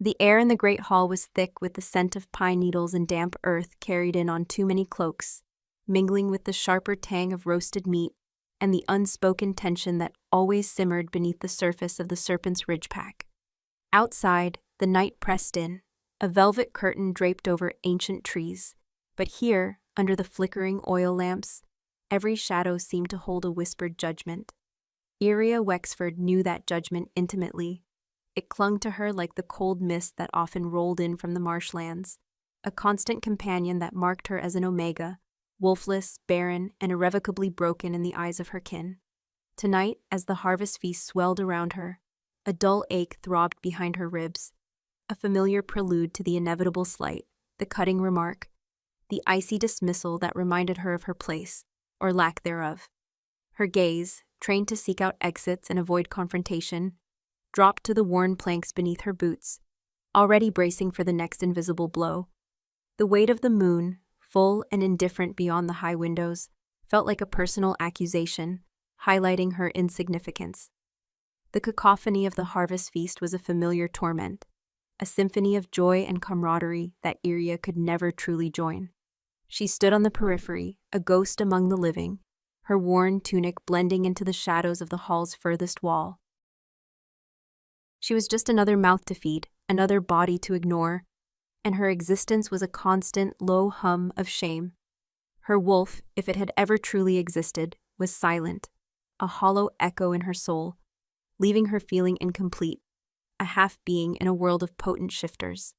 The air in the great hall was thick with the scent of pine needles and damp earth carried in on too many cloaks, mingling with the sharper tang of roasted meat and the unspoken tension that always simmered beneath the surface of the Serpent's Ridgepack. Outside, the night pressed in, a velvet curtain draped over ancient trees, but here, under the flickering oil lamps, every shadow seemed to hold a whispered judgment. Iria Wexford knew that judgment intimately. It clung to her like the cold mist that often rolled in from the marshlands, a constant companion that marked her as an omega, wolfless, barren, and irrevocably broken in the eyes of her kin. Tonight, as the harvest feast swelled around her, a dull ache throbbed behind her ribs, a familiar prelude to the inevitable slight, the cutting remark, the icy dismissal that reminded her of her place, or lack thereof. Her gaze, trained to seek out exits and avoid confrontation, dropped to the worn planks beneath her boots, already bracing for the next invisible blow. The weight of the moon, full and indifferent beyond the high windows, felt like a personal accusation, highlighting her insignificance. The cacophony of the harvest feast was a familiar torment, a symphony of joy and camaraderie that Iria could never truly join. She stood on the periphery, a ghost among the living, her worn tunic blending into the shadows of the hall's furthest wall. She was just another mouth to feed, another body to ignore, and her existence was a constant, low hum of shame. Her wolf, if it had ever truly existed, was silent, a hollow echo in her soul, leaving her feeling incomplete, a half-being in a world of potent shifters.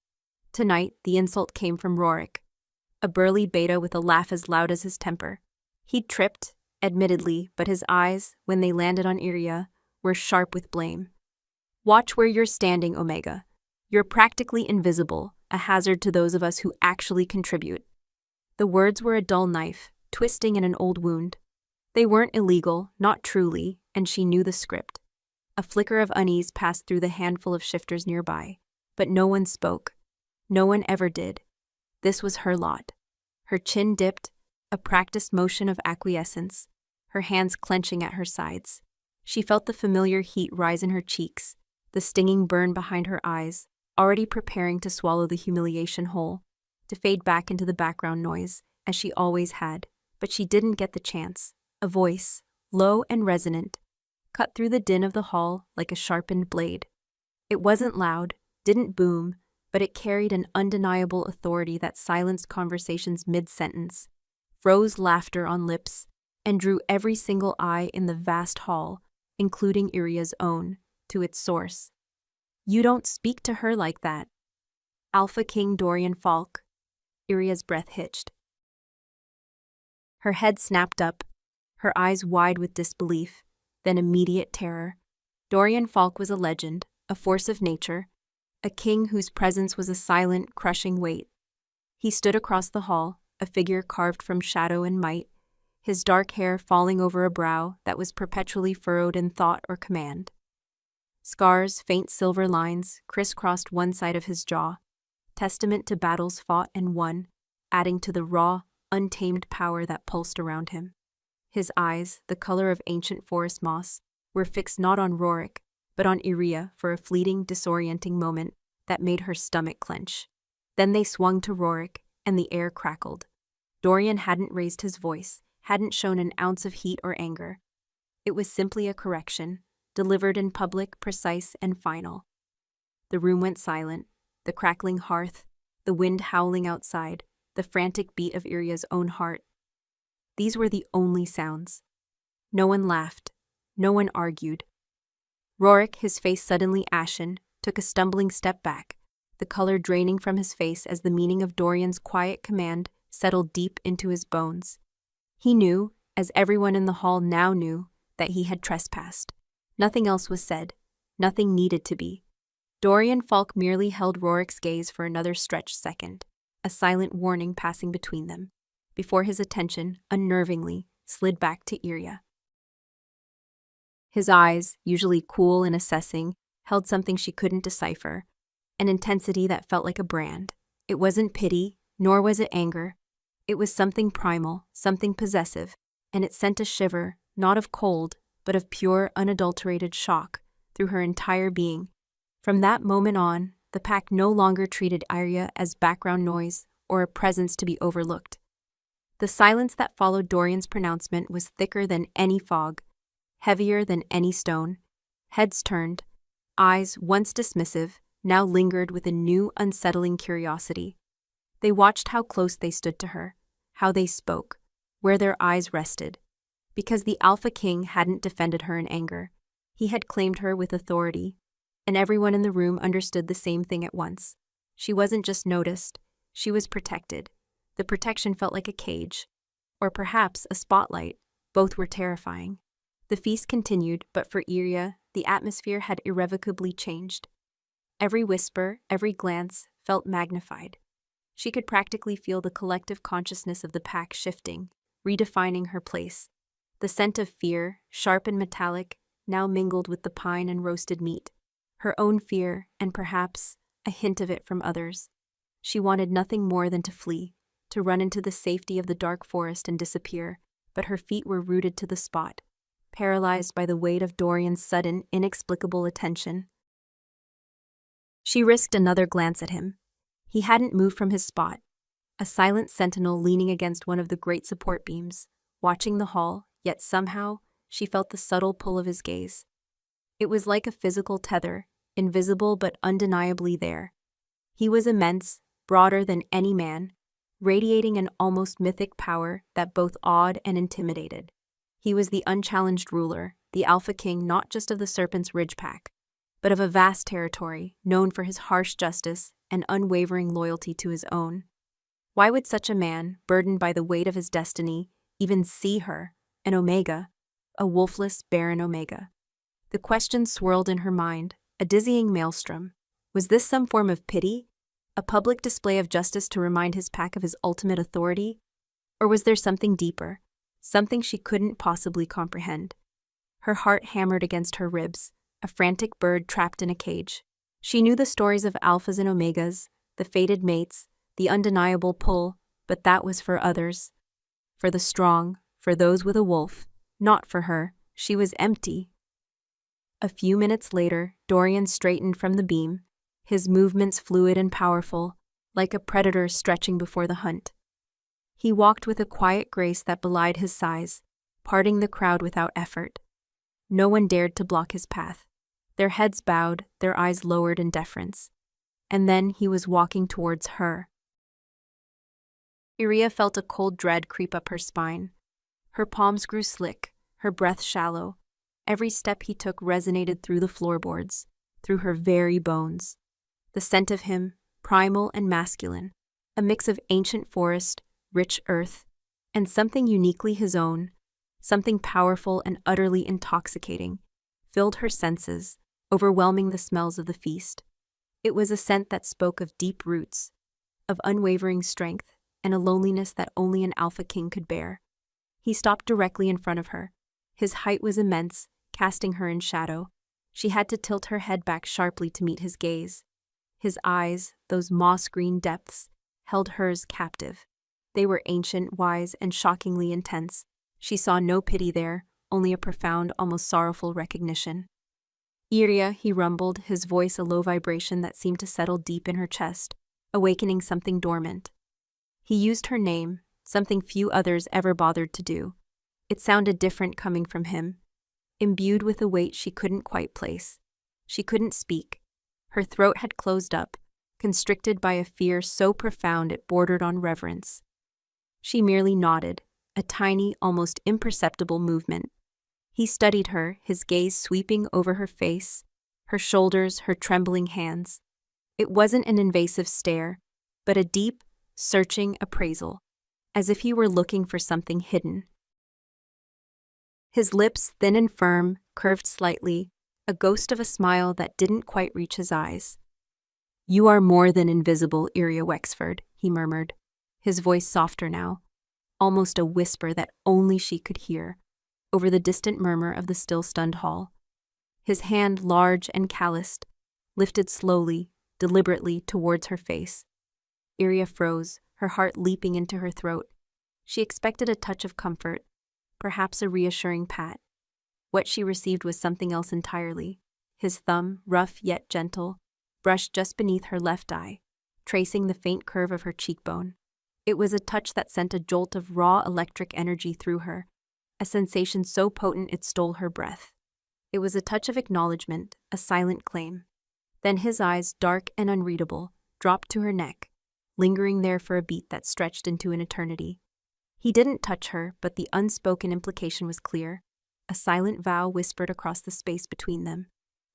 Tonight, the insult came from Rorik, a burly beta with a laugh as loud as his temper. He'd tripped, admittedly, but his eyes, when they landed on Iria, were sharp with blame. "Watch where you're standing, Omega. You're practically invisible, a hazard to those of us who actually contribute." The words were a dull knife, twisting in an old wound. They weren't illegal, not truly, and she knew the script. A flicker of unease passed through the handful of shifters nearby, but no one spoke. No one ever did. This was her lot. Her chin dipped, a practiced motion of acquiescence, her hands clenching at her sides. She felt the familiar heat rise in her cheeks, the stinging burn behind her eyes, already preparing to swallow the humiliation whole, to fade back into the background noise, as she always had. But she didn't get the chance. A voice, low and resonant, cut through the din of the hall like a sharpened blade. It wasn't loud, didn't boom, but it carried an undeniable authority that silenced conversations mid-sentence, froze laughter on lips, and drew every single eye in the vast hall, including Iria's own, to its source. "You don't speak to her like that." Alpha King Dorian Falk. Iria's breath hitched. Her head snapped up, her eyes wide with disbelief, then immediate terror. Dorian Falk was a legend, a force of nature, a king whose presence was a silent, crushing weight. He stood across the hall, a figure carved from shadow and might, his dark hair falling over a brow that was perpetually furrowed in thought or command. Scars, faint silver lines, crisscrossed one side of his jaw, testament to battles fought and won, adding to the raw, untamed power that pulsed around him. His eyes, the color of ancient forest moss, were fixed not on Rorik, but on Iria for a fleeting, disorienting moment that made her stomach clench. Then they swung to Rorik, and the air crackled. Dorian hadn't raised his voice, hadn't shown an ounce of heat or anger. It was simply a correction, delivered in public, precise, and final. The room went silent, the crackling hearth, the wind howling outside, the frantic beat of Iria's own heart. These were the only sounds. No one laughed, no one argued. Rorik, his face suddenly ashen, took a stumbling step back, the color draining from his face as the meaning of Dorian's quiet command settled deep into his bones. He knew, as everyone in the hall now knew, that he had trespassed. Nothing else was said. Nothing needed to be. Dorian Falk merely held Rorik's gaze for another stretched second, a silent warning passing between them, before his attention, unnervingly, slid back to Iria. His eyes, usually cool and assessing, held something she couldn't decipher, an intensity that felt like a brand. It wasn't pity, nor was it anger. It was something primal, something possessive, and it sent a shiver, not of cold, but of pure, unadulterated shock, through her entire being. From that moment on, The pack no longer treated Iria as background noise or a presence to be overlooked. The silence that followed Dorian's pronouncement was thicker than any fog, heavier than any stone. Heads turned, eyes once dismissive, now lingered with a new, unsettling curiosity. They watched how close they stood to her, how they spoke, where their eyes rested. Because the Alpha King hadn't defended her in anger. He had claimed her with authority, and everyone in the room understood the same thing at once. She wasn't just noticed, she was protected. The protection felt like a cage, or perhaps a spotlight. Both were terrifying. The feast continued, but for Iria, the atmosphere had irrevocably changed. Every whisper, every glance felt magnified. She could practically feel the collective consciousness of the pack shifting, redefining her place. The scent of fear, sharp and metallic, now mingled with the pine and roasted meat. Her own fear, and perhaps a hint of it from others. She wanted nothing more than to flee, to run into the safety of the dark forest and disappear, but her feet were rooted to the spot, paralyzed by the weight of Dorian's sudden, inexplicable attention. She risked another glance at him. He hadn't moved from his spot, a silent sentinel leaning against one of the great support beams, watching the hall, yet somehow she felt the subtle pull of his gaze. It was like a physical tether, invisible but undeniably there. He was immense, broader than any man, radiating an almost mythic power that both awed and intimidated. He was the unchallenged ruler, the Alpha King not just of the Serpent's Ridge Pack, but of a vast territory known for his harsh justice and unwavering loyalty to his own. Why would such a man, burdened by the weight of his destiny, even see her, an Omega, a wolfless, barren Omega? The question swirled in her mind, a dizzying maelstrom. Was this some form of pity? A public display of justice to remind his pack of his ultimate authority? Or was there something deeper, something she couldn't possibly comprehend? Her heart hammered against her ribs, a frantic bird trapped in a cage. She knew the stories of alphas and omegas, the fated mates, the undeniable pull, but that was for others. For the strong, for those with a wolf, not for her. She was empty. A few minutes later, Dorian straightened from the beam, his movements fluid and powerful, like a predator stretching before the hunt. He walked with a quiet grace that belied his size, parting the crowd without effort. No one dared to block his path. Their heads bowed, their eyes lowered in deference. And then he was walking towards her. Iria felt a cold dread creep up her spine. Her palms grew slick, her breath shallow. Every step he took resonated through the floorboards, through her very bones. The scent of him, primal and masculine, a mix of ancient forest, rich earth, and something uniquely his own, something powerful and utterly intoxicating, filled her senses, overwhelming the smells of the feast. It was a scent that spoke of deep roots, of unwavering strength, and a loneliness that only an Alpha King could bear. He stopped directly in front of her. His height was immense, casting her in shadow. She had to tilt her head back sharply to meet his gaze. His eyes, those moss-green depths, held hers captive. They were ancient, wise, and shockingly intense. She saw no pity there, only a profound, almost sorrowful recognition. Iria, he rumbled, his voice a low vibration that seemed to settle deep in her chest, awakening something dormant. He used her name, something few others ever bothered to do. It sounded different coming from him, imbued with a weight she couldn't quite place. She couldn't speak. Her throat had closed up, constricted by a fear so profound it bordered on reverence. She merely nodded, a tiny, almost imperceptible movement. He studied her, his gaze sweeping over her face, her shoulders, her trembling hands. It wasn't an invasive stare, but a deep, searching appraisal, as if he were looking for something hidden. His lips, thin and firm, curved slightly, a ghost of a smile that didn't quite reach his eyes. "You are more than invisible, Iria Wexford," he murmured, his voice softer now, almost a whisper that only she could hear, over the distant murmur of the still-stunned hall. His hand, large and calloused, lifted slowly, deliberately towards her face. Iria froze, her heart leaping into her throat. She expected a touch of comfort, perhaps a reassuring pat. What she received was something else entirely. His thumb, rough yet gentle, brushed just beneath her left eye, tracing the faint curve of her cheekbone. It was a touch that sent a jolt of raw electric energy through her, a sensation so potent it stole her breath. It was a touch of acknowledgement, a silent claim. Then his eyes, dark and unreadable, dropped to her neck, lingering there for a beat that stretched into an eternity. He didn't touch her, but the unspoken implication was clear. A silent vow whispered across the space between them.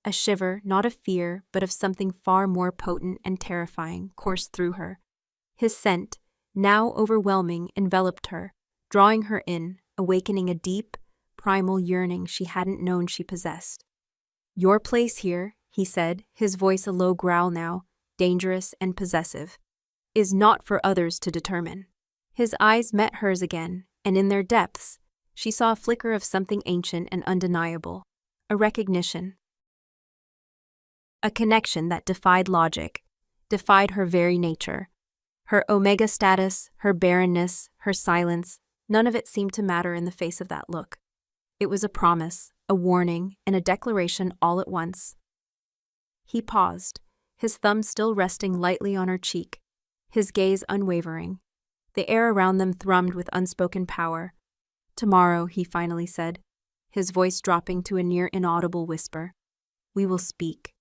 A shiver, not of fear, but of something far more potent and terrifying, coursed through her. His scent, now overwhelming, enveloped her, drawing her in, awakening a deep, primal yearning she hadn't known she possessed. "Your place here," he said, his voice a low growl now, dangerous and possessive, "is not for others to determine." His eyes met hers again, and in their depths, she saw a flicker of something ancient and undeniable, a recognition. A connection that defied logic, defied her very nature. Her omega status, her barrenness, her silence, none of it seemed to matter in the face of that look. It was a promise, a warning, and a declaration all at once. He paused, his thumb still resting lightly on her cheek, his gaze unwavering. The air around them thrummed with unspoken power. "Tomorrow," he finally said, his voice dropping to a near inaudible whisper, "we will speak."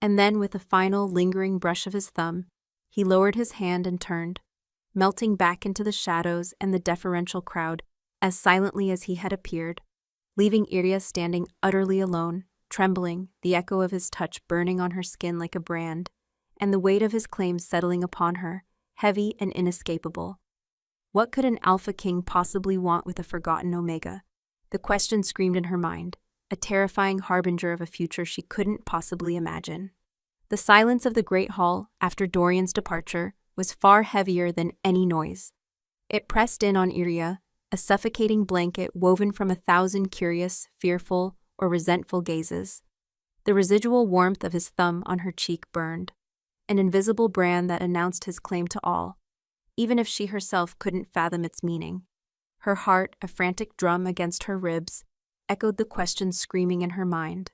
And then, with a final, lingering brush of his thumb, he lowered his hand and turned, melting back into the shadows and the deferential crowd as silently as he had appeared, leaving Iria standing utterly alone, trembling, the echo of his touch burning on her skin like a brand, and the weight of his claims settling upon her, heavy and inescapable. What could an Alpha King possibly want with a forgotten Omega? The question screamed in her mind, a terrifying harbinger of a future she couldn't possibly imagine. The silence of the Great Hall, after Dorian's departure, was far heavier than any noise. It pressed in on Iria, a suffocating blanket woven from 1,000 curious, fearful, or resentful gazes. The residual warmth of his thumb on her cheek burned, an invisible brand that announced his claim to all, even if she herself couldn't fathom its meaning. Her heart, a frantic drum against her ribs, echoed the question screaming in her mind.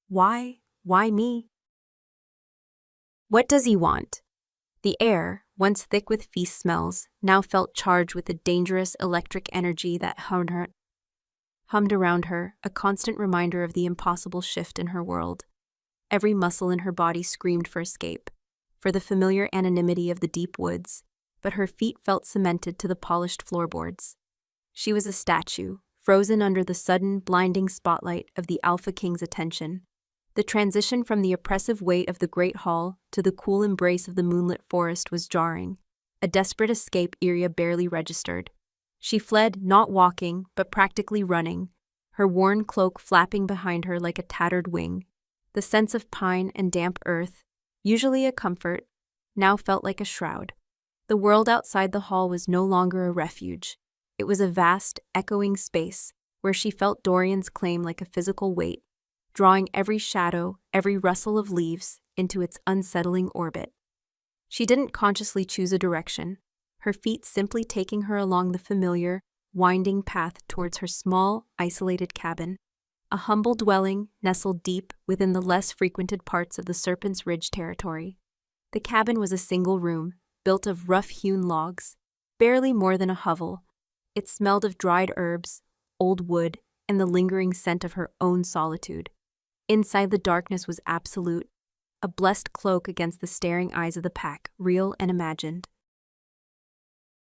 Why? Why me? What does he want? The air, once thick with feast smells, now felt charged with a dangerous electric energy that hummed around her, a constant reminder of the impossible shift in her world. Every muscle in her body screamed for escape, for the familiar anonymity of the deep woods, but her feet felt cemented to the polished floorboards. She was a statue, frozen under the sudden, blinding spotlight of the Alpha King's attention. The transition from the oppressive weight of the Great Hall to the cool embrace of the moonlit forest was jarring, a desperate escape Iria barely registered. She fled, not walking, but practically running, her worn cloak flapping behind her like a tattered wing. The sense of pine and damp earth, usually a comfort, now felt like a shroud. The world outside the hall was no longer a refuge. It was a vast, echoing space where she felt Dorian's claim like a physical weight, drawing every shadow, every rustle of leaves into its unsettling orbit. She didn't consciously choose a direction, her feet simply taking her along the familiar, winding path towards her small, isolated cabin, a humble dwelling nestled deep within the less frequented parts of the Serpent's Ridge territory. The cabin was a single room, built of rough-hewn logs, barely more than a hovel. It smelled of dried herbs, old wood, and the lingering scent of her own solitude. Inside, the darkness was absolute, a blessed cloak against the staring eyes of the pack, real and imagined.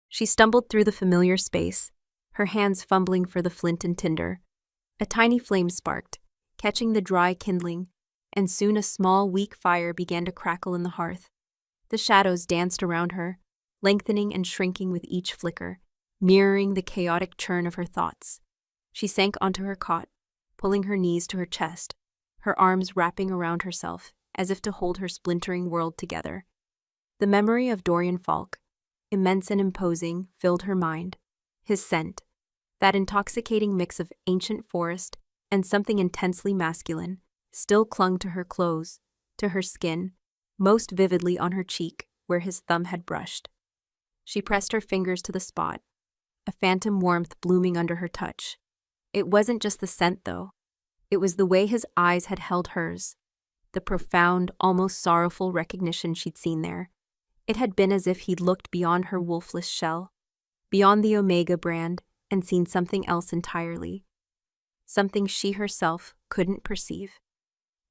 She stumbled through the familiar space, her hands fumbling for the flint and tinder. A tiny flame sparked, catching the dry kindling, and soon a small, weak fire began to crackle in the hearth. The shadows danced around her, lengthening and shrinking with each flicker, mirroring the chaotic churn of her thoughts. She sank onto her cot, pulling her knees to her chest, her arms wrapping around herself, as if to hold her splintering world together. The memory of Dorian Falk, immense and imposing, filled her mind. His scent, that intoxicating mix of ancient forest and something intensely masculine, still clung to her clothes, to her skin, most vividly on her cheek, where his thumb had brushed. She pressed her fingers to the spot, a phantom warmth blooming under her touch. It wasn't just the scent, though. It was the way his eyes had held hers, the profound, almost sorrowful recognition she'd seen there. It had been as if he'd looked beyond her wolfless shell, beyond the Omega brand, and seen something else entirely. Something she herself couldn't perceive.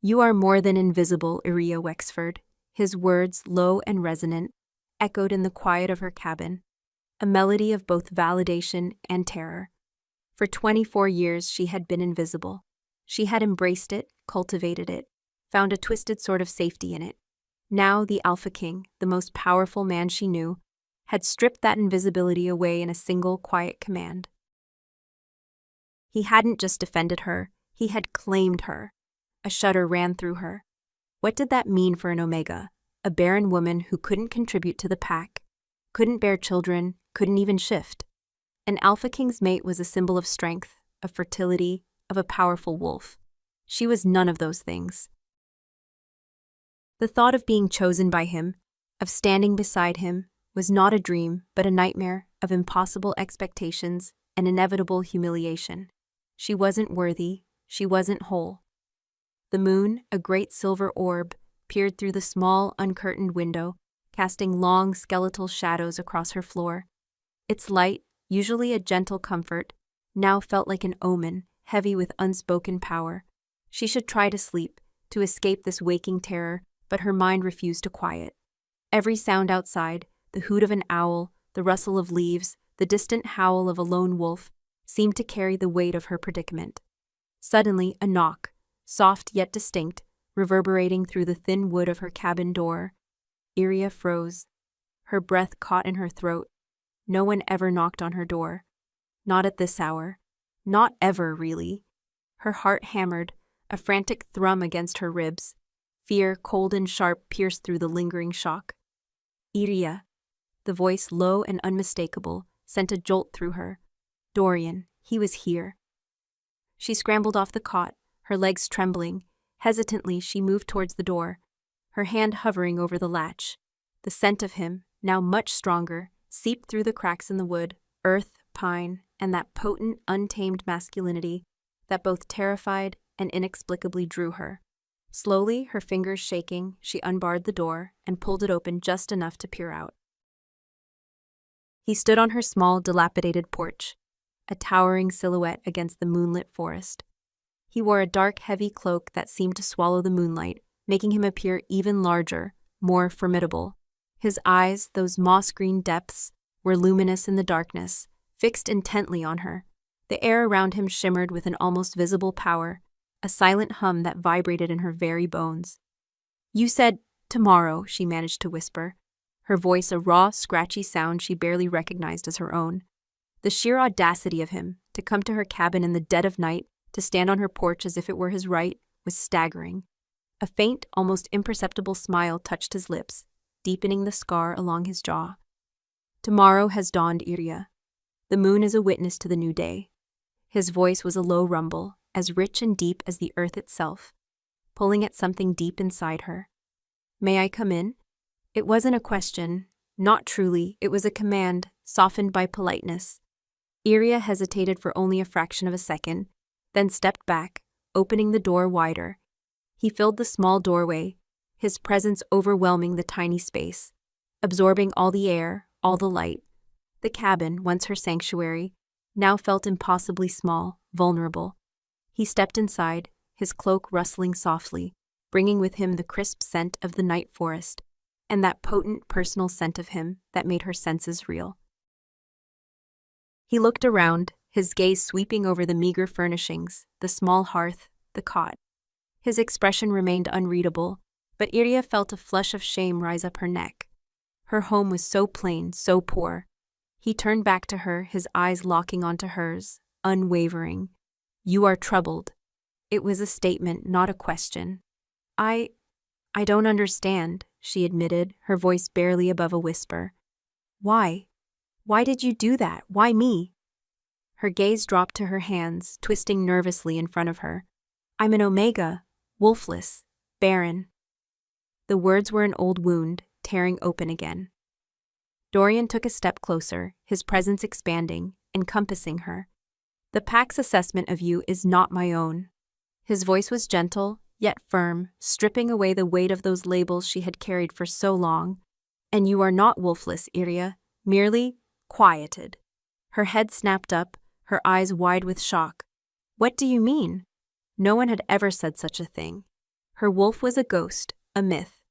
"You are more than invisible, Iria Wexford." His words, low and resonant, echoed in the quiet of her cabin, a melody of both validation and terror. For 24 years she had been invisible. She had embraced it, cultivated it, found a twisted sort of safety in it. Now the Alpha King, the most powerful man she knew, had stripped that invisibility away in a single quiet command. He hadn't just defended her, he had claimed her. A shudder ran through her. What did that mean for an Omega, a barren woman who couldn't contribute to the pack, couldn't bear children, couldn't even shift? An Alpha King's mate was a symbol of strength, of fertility, of a powerful wolf. She was none of those things. The thought of being chosen by him, of standing beside him, was not a dream but a nightmare of impossible expectations and inevitable humiliation. She wasn't worthy, she wasn't whole. The moon, a great silver orb, peered through the small, uncurtained window, casting long, skeletal shadows across her floor. Its light, usually a gentle comfort, now felt like an omen, heavy with unspoken power. She should try to sleep, to escape this waking terror, but her mind refused to quiet. Every sound outside, the hoot of an owl, the rustle of leaves, the distant howl of a lone wolf, seemed to carry the weight of her predicament. Suddenly, a knock, soft yet distinct, reverberating through the thin wood of her cabin door. Iria froze. Her breath caught in her throat. No one ever knocked on her door. Not at this hour. Not ever, really. Her heart hammered, a frantic thrum against her ribs. Fear, cold and sharp, pierced through the lingering shock. "Iria." The voice, low and unmistakable, sent a jolt through her. Dorian, he was here. She scrambled off the cot, her legs trembling. Hesitantly, she moved towards the door, her hand hovering over the latch. The scent of him, now much stronger, seeped through the cracks in the wood, earth, pine, and that potent, untamed masculinity that both terrified and inexplicably drew her. Slowly, her fingers shaking, she unbarred the door and pulled it open just enough to peer out. He stood on her small, dilapidated porch, a towering silhouette against the moonlit forest. He wore a dark, heavy cloak that seemed to swallow the moonlight, making him appear even larger, more formidable. His eyes, those moss-green depths, were luminous in the darkness, fixed intently on her. The air around him shimmered with an almost visible power, a silent hum that vibrated in her very bones. "You said tomorrow," she managed to whisper, her voice a raw, scratchy sound she barely recognized as her own. The sheer audacity of him, to come to her cabin in the dead of night, to stand on her porch as if it were his right, was staggering. A faint, almost imperceptible smile touched his lips, deepening the scar along his jaw. "Tomorrow has dawned, Iria. The moon is a witness to the new day." His voice was a low rumble, as rich and deep as the earth itself, pulling at something deep inside her. "May I come in?" It wasn't a question, not truly, it was a command, softened by politeness. Iria hesitated for only a fraction of a second, then stepped back, opening the door wider. He filled the small doorway, his presence overwhelming the tiny space, absorbing all the air, all the light. The cabin, once her sanctuary, now felt impossibly small, vulnerable. He stepped inside, his cloak rustling softly, bringing with him the crisp scent of the night forest, and that potent personal scent of him that made her senses reel. He looked around, his gaze sweeping over the meager furnishings, the small hearth, the cot. His expression remained unreadable, but Iria felt a flush of shame rise up her neck. Her home was so plain, so poor. He turned back to her, his eyes locking onto hers, unwavering. "You are troubled." It was a statement, not a question. I don't understand," she admitted, her voice barely above a whisper. "Why? Why did you do that? Why me?" Her gaze dropped to her hands, twisting nervously in front of her. "I'm an Omega, wolfless, barren." The words were an old wound, tearing open again. Dorian took a step closer, his presence expanding, encompassing her. "The pack's assessment of you is not my own." His voice was gentle, yet firm, stripping away the weight of those labels she had carried for so long. And you are not wolfless, Iria, merely quieted. Her head snapped up, her eyes wide with shock. What do you mean? No one had ever said such a thing. Her wolf was a ghost, a myth.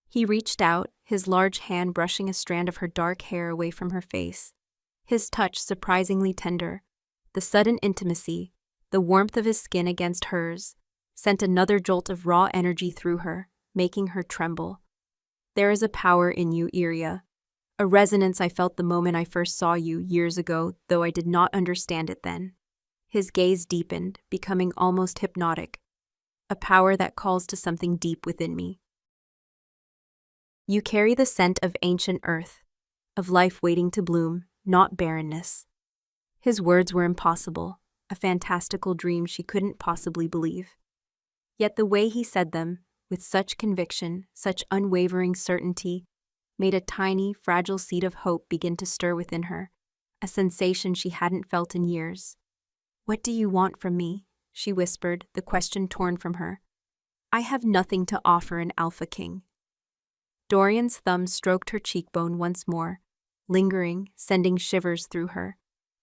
He reached out, his large hand brushing a strand of her dark hair away from her face. His touch surprisingly tender. The sudden intimacy, the warmth of his skin against hers, sent another jolt of raw energy through her, making her tremble. There is a power in you, Iria. A resonance I felt the moment I first saw you years ago, though I did not understand it then. His gaze deepened, becoming almost hypnotic. A power that calls to something deep within me. You carry the scent of ancient earth, of life waiting to bloom, not barrenness. His words were impossible, a fantastical dream she couldn't possibly believe. Yet the way he said them, with such conviction, such unwavering certainty, made a tiny, fragile seed of hope begin to stir within her, a sensation she hadn't felt in years. "What do you want from me?" she whispered, the question torn from her. "I have nothing to offer an alpha king." Dorian's thumb stroked her cheekbone once more, lingering, sending shivers through her.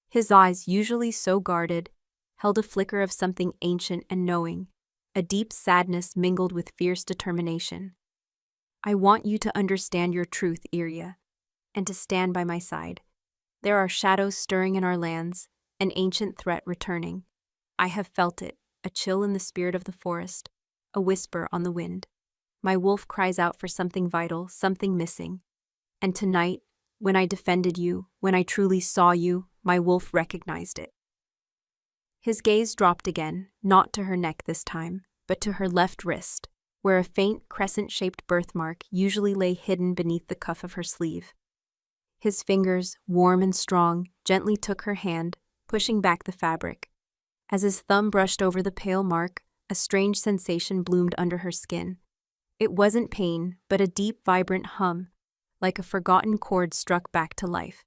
His eyes, usually so guarded, held a flicker of something ancient and knowing, a deep sadness mingled with fierce determination. "I want you to understand your truth, Iria, and to stand by my side. There are shadows stirring in our lands, an ancient threat returning. I have felt it, a chill in the spirit of the forest, a whisper on the wind. My wolf cries out for something vital, something missing. And tonight, when I defended you, when I truly saw you, my wolf recognized it." His gaze dropped again, not to her neck this time, but to her left wrist, where a faint crescent-shaped birthmark usually lay hidden beneath the cuff of her sleeve. His fingers, warm and strong, gently took her hand, pushing back the fabric. As his thumb brushed over the pale mark, a strange sensation bloomed under her skin. It wasn't pain, but a deep, vibrant hum, like a forgotten chord struck back to life.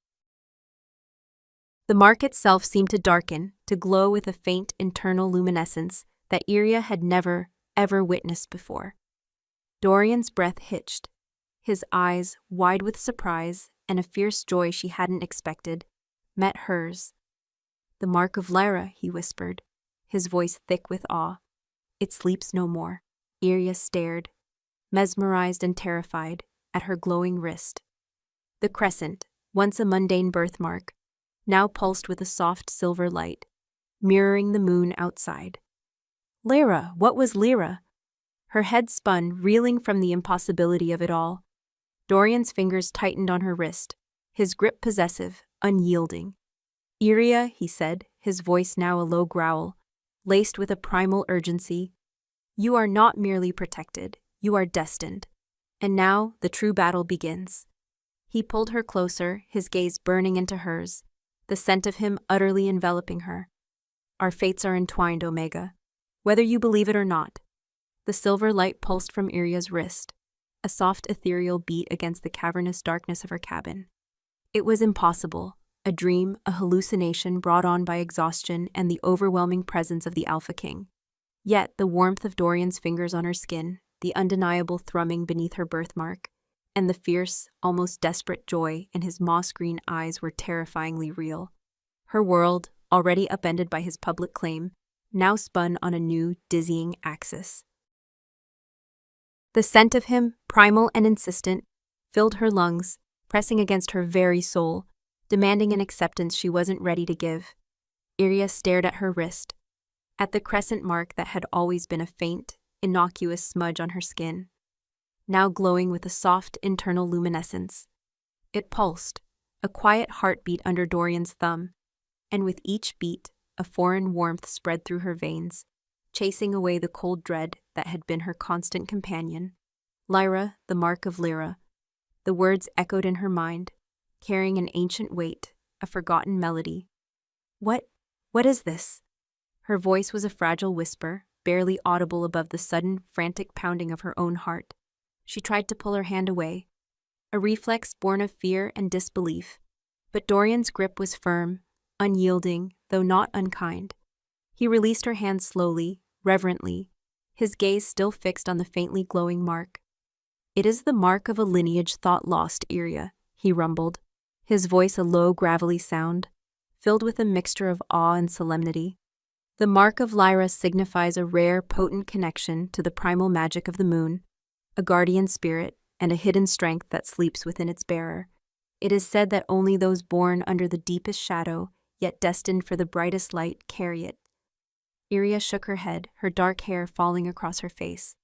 The mark itself seemed to darken, to glow with a faint internal luminescence that Iria had never, ever witnessed before. Dorian's breath hitched. His eyes, wide with surprise and a fierce joy she hadn't expected, met hers. "The mark of Lyra," he whispered, his voice thick with awe. "It sleeps no more." Iria stared, mesmerized and terrified, at her glowing wrist. The crescent, once a mundane birthmark, now pulsed with a soft silver light, mirroring the moon outside. Lyra, what was Lyra? Her head spun, reeling from the impossibility of it all. Dorian's fingers tightened on her wrist, his grip possessive, unyielding. "Iria," he said, his voice now a low growl, laced with a primal urgency, "you are not merely protected, you are destined. And now the true battle begins." He pulled her closer, his gaze burning into hers, the scent of him utterly enveloping her. "Our fates are entwined, Omega, whether you believe it or not." The silver light pulsed from Iria's wrist, a soft ethereal beat against the cavernous darkness of her cabin. It was impossible, a dream, a hallucination brought on by exhaustion and the overwhelming presence of the Alpha King. Yet the warmth of Dorian's fingers on her skin, the undeniable thrumming beneath her birthmark, and the fierce, almost desperate joy in his moss-green eyes were terrifyingly real. Her world, already upended by his public claim, now spun on a new, dizzying axis. The scent of him, primal and insistent, filled her lungs, pressing against her very soul, demanding an acceptance she wasn't ready to give. Iria stared at her wrist, at the crescent mark that had always been a faint, innocuous smudge on her skin, now glowing with a soft internal luminescence. It pulsed, a quiet heartbeat under Dorian's thumb, and with each beat, a foreign warmth spread through her veins, chasing away the cold dread that had been her constant companion. Lyra, the mark of Lyra. The words echoed in her mind, carrying an ancient weight, a forgotten melody. What is this?" Her voice was a fragile whisper, barely audible above the sudden, frantic pounding of her own heart. She tried to pull her hand away, a reflex born of fear and disbelief, but Dorian's grip was firm, unyielding, though not unkind. He released her hand slowly, reverently, his gaze still fixed on the faintly glowing mark. "It is the mark of a lineage thought lost, Iria," he rumbled, his voice a low, gravelly sound, filled with a mixture of awe and solemnity. "The mark of Lyra signifies a rare, potent connection to the primal magic of the moon, a guardian spirit, and a hidden strength that sleeps within its bearer. It is said that only those born under the deepest shadow, yet destined for the brightest light, carry it." Iria shook her head, her dark hair falling across her face.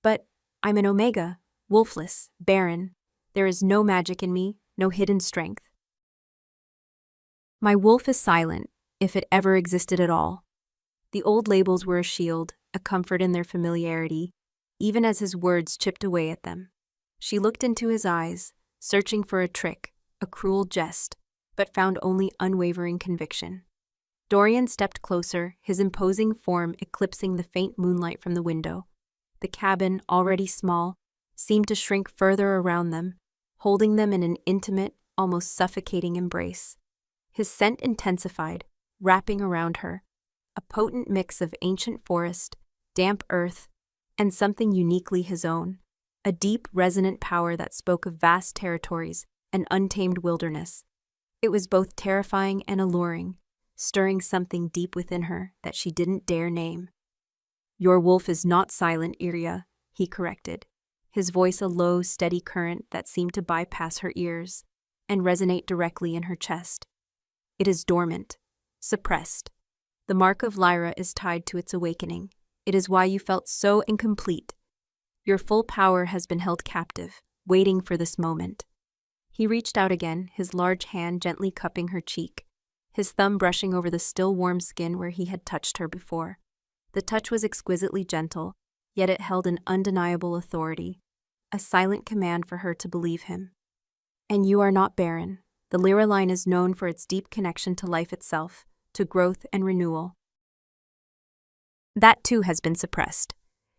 "But I'm an Omega, wolfless, barren. There is no magic in me, no hidden strength. My wolf is silent, if it ever existed at all." The old labels were a shield, a comfort in their familiarity, even as his words chipped away at them. She looked into his eyes, searching for a trick, a cruel jest, but found only unwavering conviction. Dorian stepped closer, his imposing form eclipsing the faint moonlight from the window. The cabin, already small, seemed to shrink further around them, holding them in an intimate, almost suffocating embrace. His scent intensified, wrapping around her, a potent mix of ancient forest, damp earth, and something uniquely his own, a deep, resonant power that spoke of vast territories and untamed wilderness. It was both terrifying and alluring, stirring something deep within her that she didn't dare name. "Your wolf is not silent, Iria," he corrected, his voice a low, steady current that seemed to bypass her ears and resonate directly in her chest. "It is dormant, suppressed. The mark of Lyra is tied to its awakening. It is why you felt so incomplete. Your full power has been held captive, waiting for this moment." He reached out again, his large hand gently cupping her cheek, his thumb brushing over the still warm skin where he had touched her before. The touch was exquisitely gentle, yet it held an undeniable authority, a silent command for her to believe him. "And you are not barren. The Lyra line is known for its deep connection to life itself, to growth and renewal. That too has been suppressed."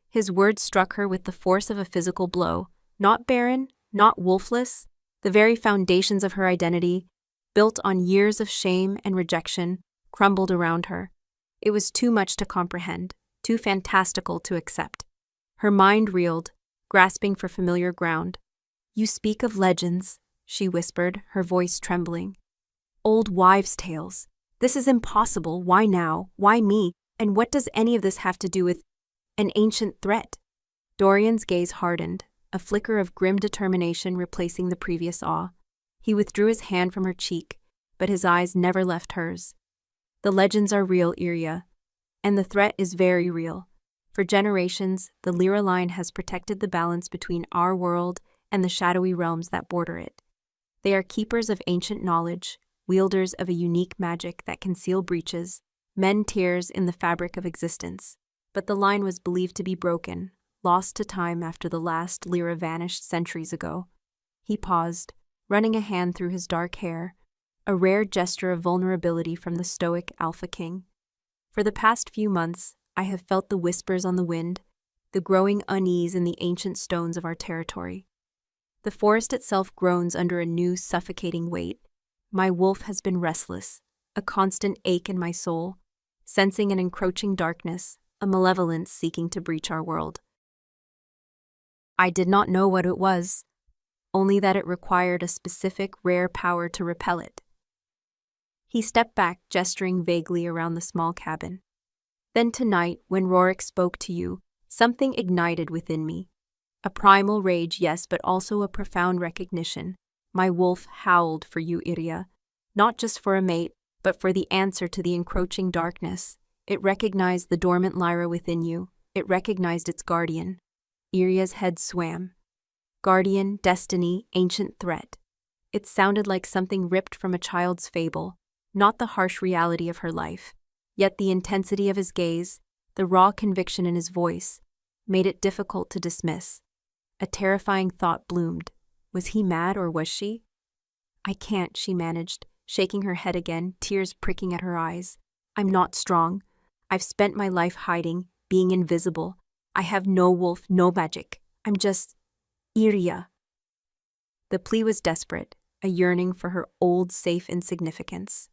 His words struck her with the force of a physical blow. Not barren, not wolfless, the very foundations of her identity, built on years of shame and rejection, crumbled around her. It was too much to comprehend, too fantastical to accept. Her mind reeled, grasping for familiar ground. "You speak of legends," she whispered, her voice trembling. "Old wives' tales. This is impossible. Why now? Why me? And what does any of this have to do with an ancient threat?" Dorian's gaze hardened, a flicker of grim determination replacing the previous awe. He withdrew his hand from her cheek, but his eyes never left hers. "The legends are real, Iria, and the threat is very real. For generations, the Lyra line has protected the balance between our world and the shadowy realms that border it. They are keepers of ancient knowledge, wielders of a unique magic that can seal breaches, mend tears in the fabric of existence. But the line was believed to be broken, lost to time after the last Lyra vanished centuries ago." He paused, running a hand through his dark hair, a rare gesture of vulnerability from the stoic Alpha King. "For the past few months, I have felt the whispers on the wind, the growing unease in the ancient stones of our territory. The forest itself groans under a new, suffocating weight. My wolf has been restless, a constant ache in my soul, sensing an encroaching darkness, a malevolence seeking to breach our world. I did not know what it was, only that it required a specific, rare power to repel it." He stepped back, gesturing vaguely around the small cabin. "Then tonight, when Rorik spoke to you, something ignited within me. A primal rage, yes, but also a profound recognition. My wolf howled for you, Iria, not just for a mate, but for the answer to the encroaching darkness. It recognized the dormant Lyra within you. It recognized its guardian." Iria's head swam. Guardian, destiny, ancient threat. It sounded like something ripped from a child's fable, not the harsh reality of her life. Yet the intensity of his gaze, the raw conviction in his voice, made it difficult to dismiss. A terrifying thought bloomed. Was he mad or was she? "I can't," she managed, shaking her head again, tears pricking at her eyes. "I'm not strong. I've spent my life hiding, being invisible. I have no wolf, no magic. I'm just Iria." The plea was desperate, a yearning for her old, safe insignificance.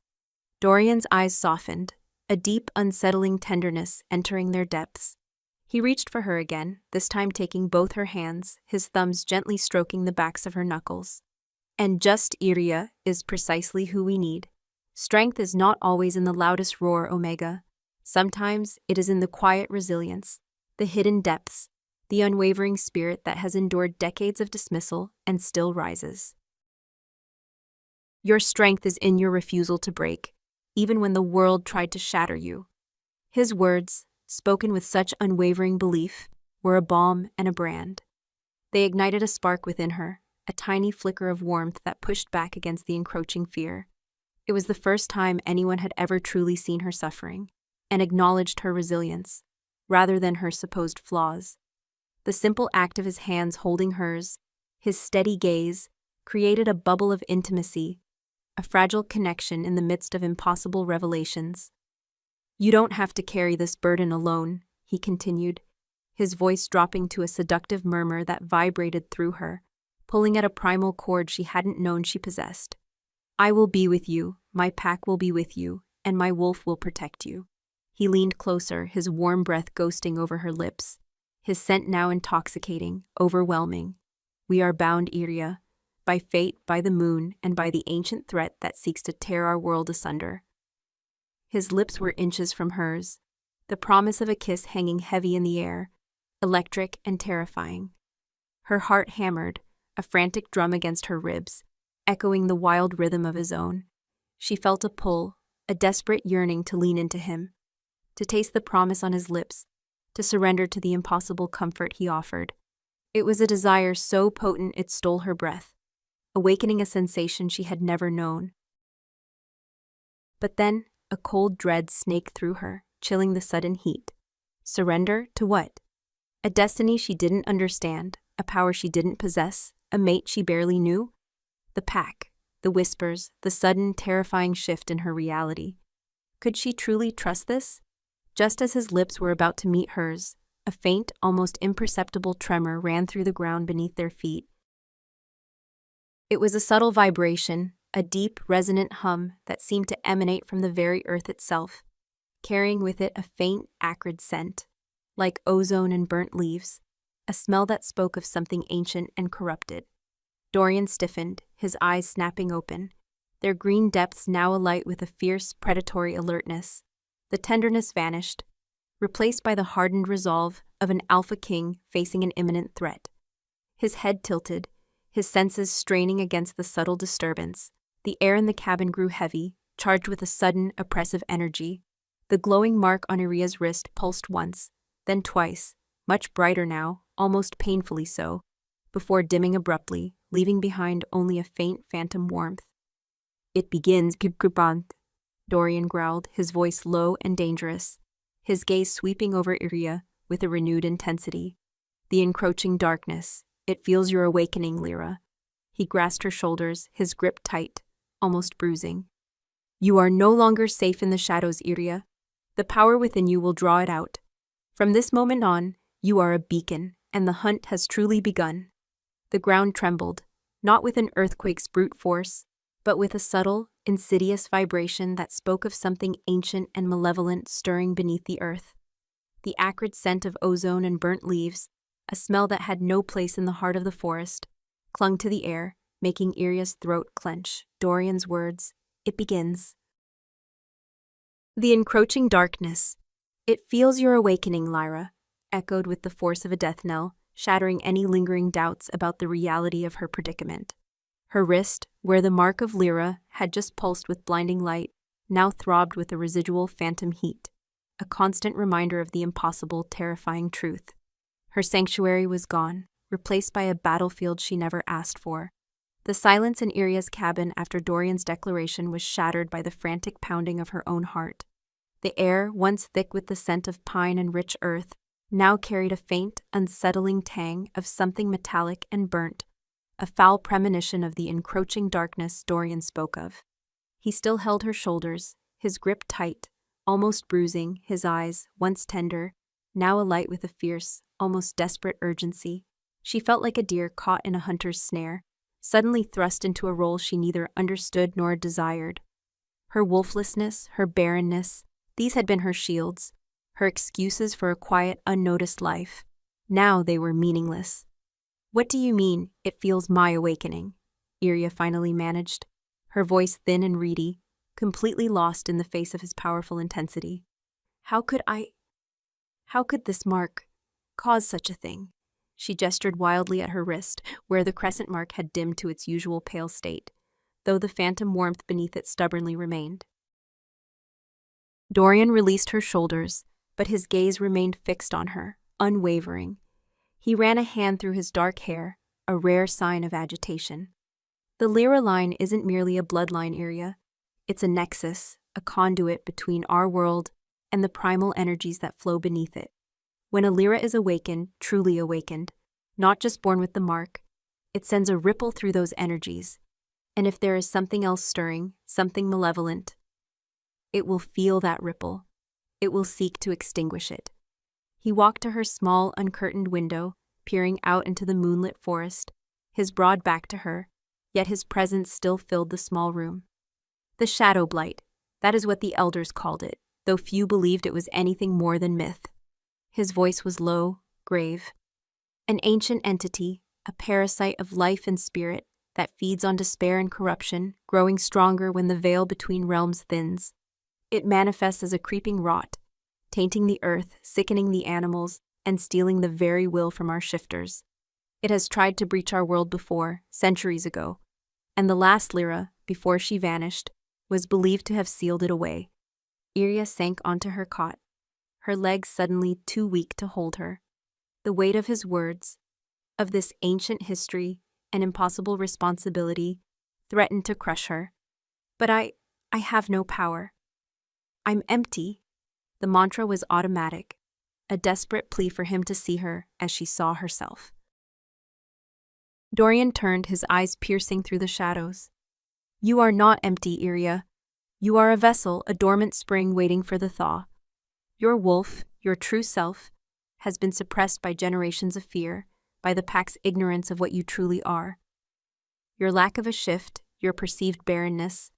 Dorian's eyes softened, a deep, unsettling tenderness entering their depths. He reached for her again, this time taking both her hands, his thumbs gently stroking the backs of her knuckles. And just Iria is precisely who we need. Strength is not always in the loudest roar, Omega. Sometimes it is in the quiet resilience, the hidden depths, the unwavering spirit that has endured decades of dismissal and still rises. Your strength is in your refusal to break, even when the world tried to shatter you. His words, spoken with such unwavering belief, were a balm and a brand. They ignited a spark within her, a tiny flicker of warmth that pushed back against the encroaching fear. It was the first time anyone had ever truly seen her suffering and acknowledged her resilience, rather than her supposed flaws. The simple act of his hands holding hers, his steady gaze, created a bubble of intimacy, a fragile connection in the midst of impossible revelations. You don't have to carry this burden alone, he continued, his voice dropping to a seductive murmur that vibrated through her, pulling at a primal chord she hadn't known she possessed. I will be with you, my pack will be with you, and my wolf will protect you. He leaned closer, his warm breath ghosting over her lips, his scent now intoxicating, overwhelming. We are bound, Iria, by fate, by the moon, and by the ancient threat that seeks to tear our world asunder. His lips were inches from hers, the promise of a kiss hanging heavy in the air, electric and terrifying. Her heart hammered, a frantic drum against her ribs, echoing the wild rhythm of his own. She felt a pull, a desperate yearning to lean into him, to taste the promise on his lips, to surrender to the impossible comfort he offered. It was a desire so potent it stole her breath, awakening a sensation she had never known. But then, a cold dread snaked through her, chilling the sudden heat. Surrender to what? A destiny she didn't understand, a power she didn't possess, a mate she barely knew? The pack, the whispers, the sudden, terrifying shift in her reality. Could she truly trust this? Just as his lips were about to meet hers, a faint, almost imperceptible tremor ran through the ground beneath their feet. It was a subtle vibration, a deep, resonant hum that seemed to emanate from the very earth itself, carrying with it a faint, acrid scent, like ozone and burnt leaves, a smell that spoke of something ancient and corrupted. Dorian stiffened, his eyes snapping open, their green depths now alight with a fierce, predatory alertness. The tenderness vanished, replaced by the hardened resolve of an alpha king facing an imminent threat. His head tilted, his senses straining against the subtle disturbance. The air in the cabin grew heavy, charged with a sudden, oppressive energy. The glowing mark on Iria's wrist pulsed once, then twice, much brighter now, almost painfully so, before dimming abruptly, leaving behind only a faint phantom warmth. It begins, Gibgribant, Dorian growled, his voice low and dangerous, his gaze sweeping over Iria with a renewed intensity. The encroaching darkness, it feels your awakening, Lyra. He grasped her shoulders, his grip tight, almost bruising. You are no longer safe in the shadows, Iria. The power within you will draw it out. From this moment on, you are a beacon, and the hunt has truly begun. The ground trembled, not with an earthquake's brute force, but with a subtle, insidious vibration that spoke of something ancient and malevolent stirring beneath the earth. The acrid scent of ozone and burnt leaves, a smell that had no place in the heart of the forest, clung to the air, making Iria's throat clench. Dorian's words, it begins. The encroaching darkness. It feels your awakening, Lyra, echoed with the force of a death knell, shattering any lingering doubts about the reality of her predicament. Her wrist, where the mark of Lyra had just pulsed with blinding light, now throbbed with a residual phantom heat, a constant reminder of the impossible, terrifying truth. Her sanctuary was gone, replaced by a battlefield she never asked for. The silence in Iria's cabin after Dorian's declaration was shattered by the frantic pounding of her own heart. The air, once thick with the scent of pine and rich earth, now carried a faint, unsettling tang of something metallic and burnt, a foul premonition of the encroaching darkness Dorian spoke of. He still held her shoulders, his grip tight, almost bruising, his eyes, once tender, now alight with a fierce, almost desperate urgency. She felt like a deer caught in a hunter's snare, suddenly thrust into a role she neither understood nor desired. Her wolflessness, her barrenness, these had been her shields, her excuses for a quiet, unnoticed life. Now they were meaningless. "What do you mean, it feels my awakening?" Iria finally managed, her voice thin and reedy, completely lost in the face of his powerful intensity. How could this mark cause such a thing?" She gestured wildly at her wrist, where the crescent mark had dimmed to its usual pale state, though the phantom warmth beneath it stubbornly remained. Dorian released her shoulders, but his gaze remained fixed on her, unwavering. He ran a hand through his dark hair, a rare sign of agitation. "The Lyra line isn't merely a bloodline area. It's a nexus, a conduit between our world and the primal energies that flow beneath it. When a Lyra is awakened, truly awakened, not just born with the mark, it sends a ripple through those energies. And if there is something else stirring, something malevolent, it will feel that ripple. It will seek to extinguish it." He walked to her small, uncurtained window, peering out into the moonlit forest, his broad back to her, yet his presence still filled the small room. "The shadow blight, that is what the elders called it, though few believed it was anything more than myth." His voice was low, grave. "An ancient entity, a parasite of life and spirit that feeds on despair and corruption, growing stronger when the veil between realms thins. It manifests as a creeping rot, tainting the earth, sickening the animals, and stealing the very will from our shifters. It has tried to breach our world before, centuries ago, and the last Lyra, before she vanished, was believed to have sealed it away." Iria sank onto her cot, her legs suddenly too weak to hold her. The weight of his words, of this ancient history and impossible responsibility, threatened to crush her. "But I have no power. I'm empty." The mantra was automatic, a desperate plea for him to see her as she saw herself. Dorian turned, his eyes piercing through the shadows. "You are not empty, Iria. You are a vessel, a dormant spring waiting for the thaw. Your wolf, your true self, has been suppressed by generations of fear, by the pack's ignorance of what you truly are. Your lack of a shift, your perceived barrenness,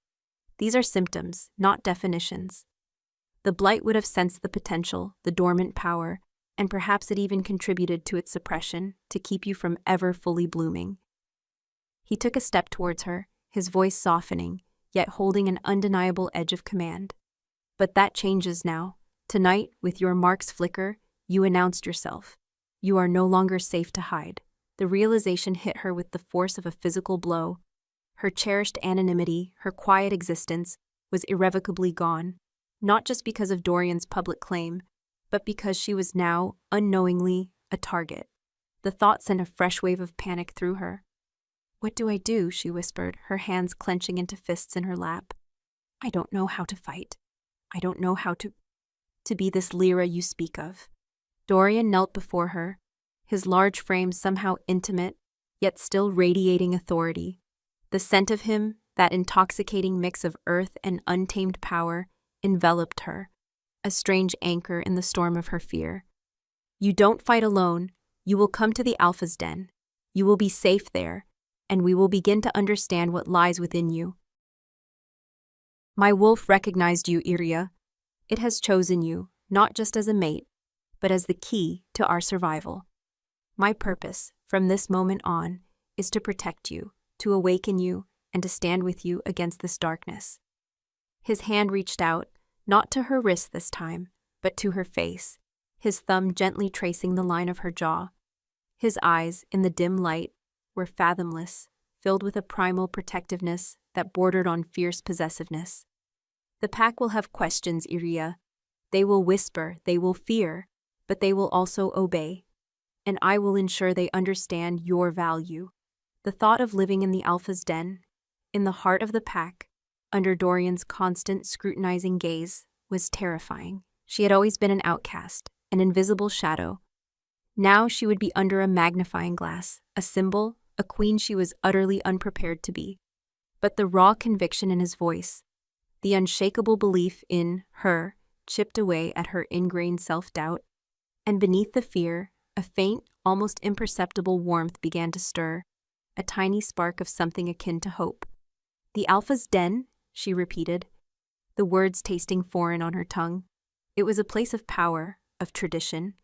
these are symptoms, not definitions. The blight would have sensed the potential, the dormant power, and perhaps it even contributed to its suppression, to keep you from ever fully blooming." He took a step towards her, his voice softening, yet holding an undeniable edge of command. "But that changes now. Tonight, with your mark's flicker, you announced yourself. You are no longer safe to hide." The realization hit her with the force of a physical blow. Her cherished anonymity, her quiet existence, was irrevocably gone, not just because of Dorian's public claim, but because she was now, unknowingly, a target. The thought sent a fresh wave of panic through her. "What do I do?" she whispered, her hands clenching into fists in her lap. "I don't know how to fight. I don't know how to be this Lyra you speak of." Dorian knelt before her, his large frame somehow intimate, yet still radiating authority. The scent of him, that intoxicating mix of earth and untamed power, enveloped her, a strange anchor in the storm of her fear. "You don't fight alone. You will come to the Alpha's den. You will be safe there, and we will begin to understand what lies within you. My wolf recognized you, Iria. It has chosen you, not just as a mate, but as the key to our survival. My purpose, from this moment on, is to protect you, to awaken you, and to stand with you against this darkness." His hand reached out, not to her wrist this time, but to her face, his thumb gently tracing the line of her jaw. His eyes, in the dim light, were fathomless, filled with a primal protectiveness that bordered on fierce possessiveness. "The pack will have questions, Iria. They will whisper, they will fear, but they will also obey. And I will ensure they understand your value." The thought of living in the Alpha's den, in the heart of the pack, under Dorian's constant, scrutinizing gaze, was terrifying. She had always been an outcast, an invisible shadow. Now she would be under a magnifying glass, a symbol, a queen she was utterly unprepared to be. But the raw conviction in his voice, the unshakable belief in her, chipped away at her ingrained self-doubt, and beneath the fear, a faint, almost imperceptible warmth began to stir, a tiny spark of something akin to hope. "The Alpha's den?" she repeated, the words tasting foreign on her tongue. It was a place of power, of tradition,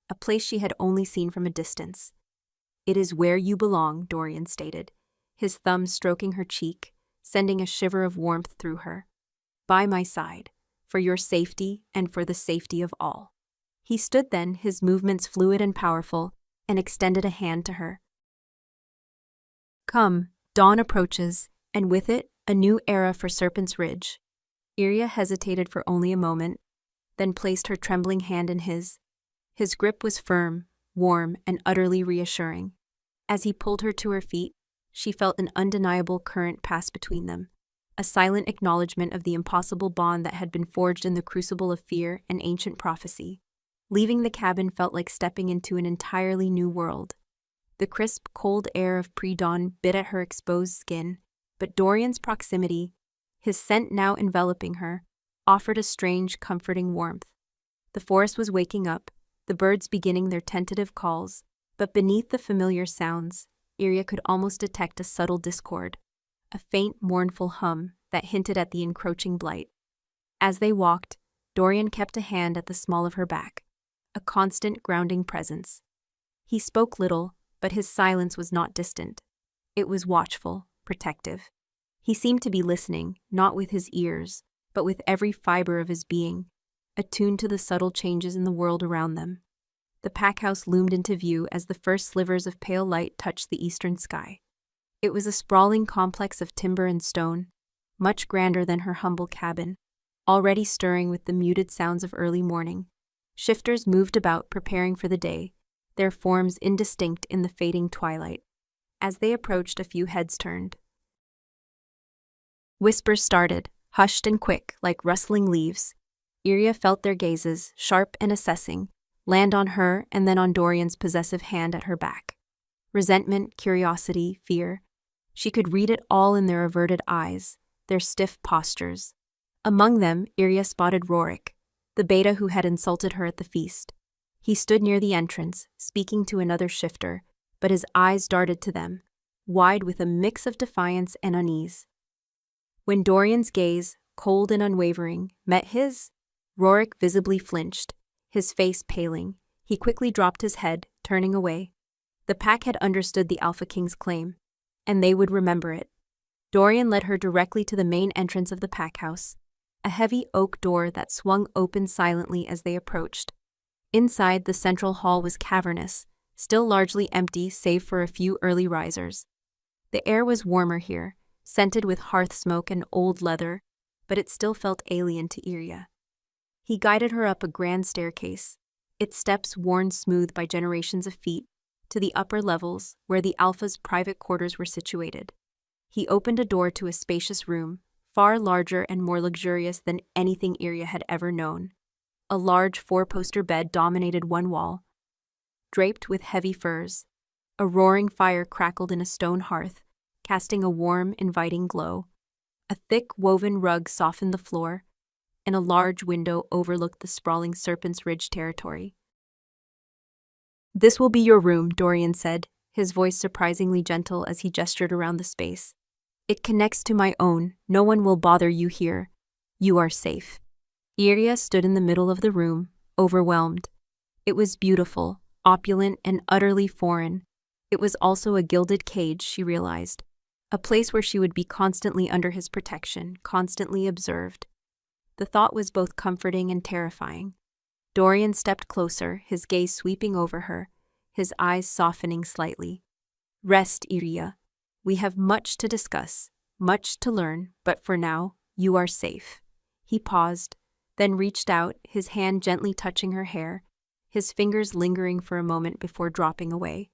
a place she had only seen from a distance. "It is where you belong," Dorian stated, his thumb stroking her cheek, sending a shiver of warmth through her. "By my side, for your safety and for the safety of all." He stood then, his movements fluid and powerful, and extended a hand to her. "Come, dawn approaches, and with it, a new era for Serpent's Ridge." Iria hesitated for only a moment, then placed her trembling hand in his. His grip was firm, warm, and utterly reassuring. As he pulled her to her feet, she felt an undeniable current pass between them, a silent acknowledgement of the impossible bond that had been forged in the crucible of fear and ancient prophecy. Leaving the cabin felt like stepping into an entirely new world. The crisp, cold air of pre-dawn bit at her exposed skin, but Dorian's proximity, his scent now enveloping her, offered a strange, comforting warmth. The forest was waking up, the birds beginning their tentative calls, but beneath the familiar sounds, Iria could almost detect a subtle discord, a faint, mournful hum that hinted at the encroaching blight. As they walked, Dorian kept a hand at the small of her back, a constant, grounding presence. He spoke little, but his silence was not distant. It was watchful, protective. He seemed to be listening, not with his ears, but with every fiber of his being, attuned to the subtle changes in the world around them. The pack house loomed into view as the first slivers of pale light touched the eastern sky. It was a sprawling complex of timber and stone, much grander than her humble cabin, already stirring with the muted sounds of early morning. Shifters moved about, preparing for the day, their forms indistinct in the fading twilight. As they approached, a few heads turned. Whispers started, hushed and quick, like rustling leaves. Iria felt their gazes, sharp and assessing, land on her and then on Dorian's possessive hand at her back. Resentment, curiosity, fear. She could read it all in their averted eyes, their stiff postures. Among them, Iria spotted Rorik, the beta who had insulted her at the feast. He stood near the entrance, speaking to another shifter, but his eyes darted to them, wide with a mix of defiance and unease. When Dorian's gaze, cold and unwavering, met his, Rorik visibly flinched, his face paling. He quickly dropped his head, turning away. The pack had understood the Alpha King's claim, and they would remember it. Dorian led her directly to the main entrance of the pack house, a heavy oak door that swung open silently as they approached. Inside, the central hall was cavernous, still largely empty save for a few early risers. The air was warmer here, scented with hearth smoke and old leather, but it still felt alien to Iria. He guided her up a grand staircase, its steps worn smooth by generations of feet, to the upper levels where the Alpha's private quarters were situated. He opened a door to a spacious room, far larger and more luxurious than anything Iria had ever known. A large four-poster bed dominated one wall, draped with heavy furs. A roaring fire crackled in a stone hearth, casting a warm, inviting glow. A thick, woven rug softened the floor, and a large window overlooked the sprawling Serpent's Ridge territory. "This will be your room," Dorian said, his voice surprisingly gentle as he gestured around the space. "It connects to my own. No one will bother you here. You are safe." Iria stood in the middle of the room, overwhelmed. It was beautiful, opulent, and utterly foreign. It was also a gilded cage, she realized, a place where she would be constantly under his protection, constantly observed. The thought was both comforting and terrifying. Dorian stepped closer, his gaze sweeping over her, his eyes softening slightly. "Rest, Iria. We have much to discuss, much to learn, but for now, you are safe." He paused, then reached out, his hand gently touching her hair, his fingers lingering for a moment before dropping away.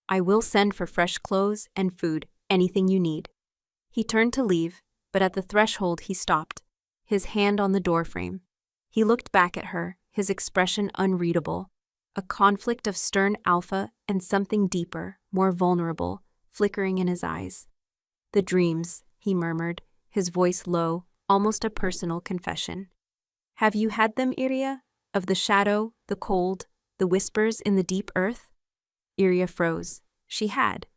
"I will send for fresh clothes and food, anything you need." He turned to leave, but at the threshold he stopped, his hand on the doorframe. He looked back at her, his expression unreadable, a conflict of stern alpha and something deeper, more vulnerable, flickering in his eyes. "The dreams," he murmured, his voice low, almost a personal confession. "Have you had them, Iria? Of the shadow, the cold, the whispers in the deep earth?" Iria froze. She had.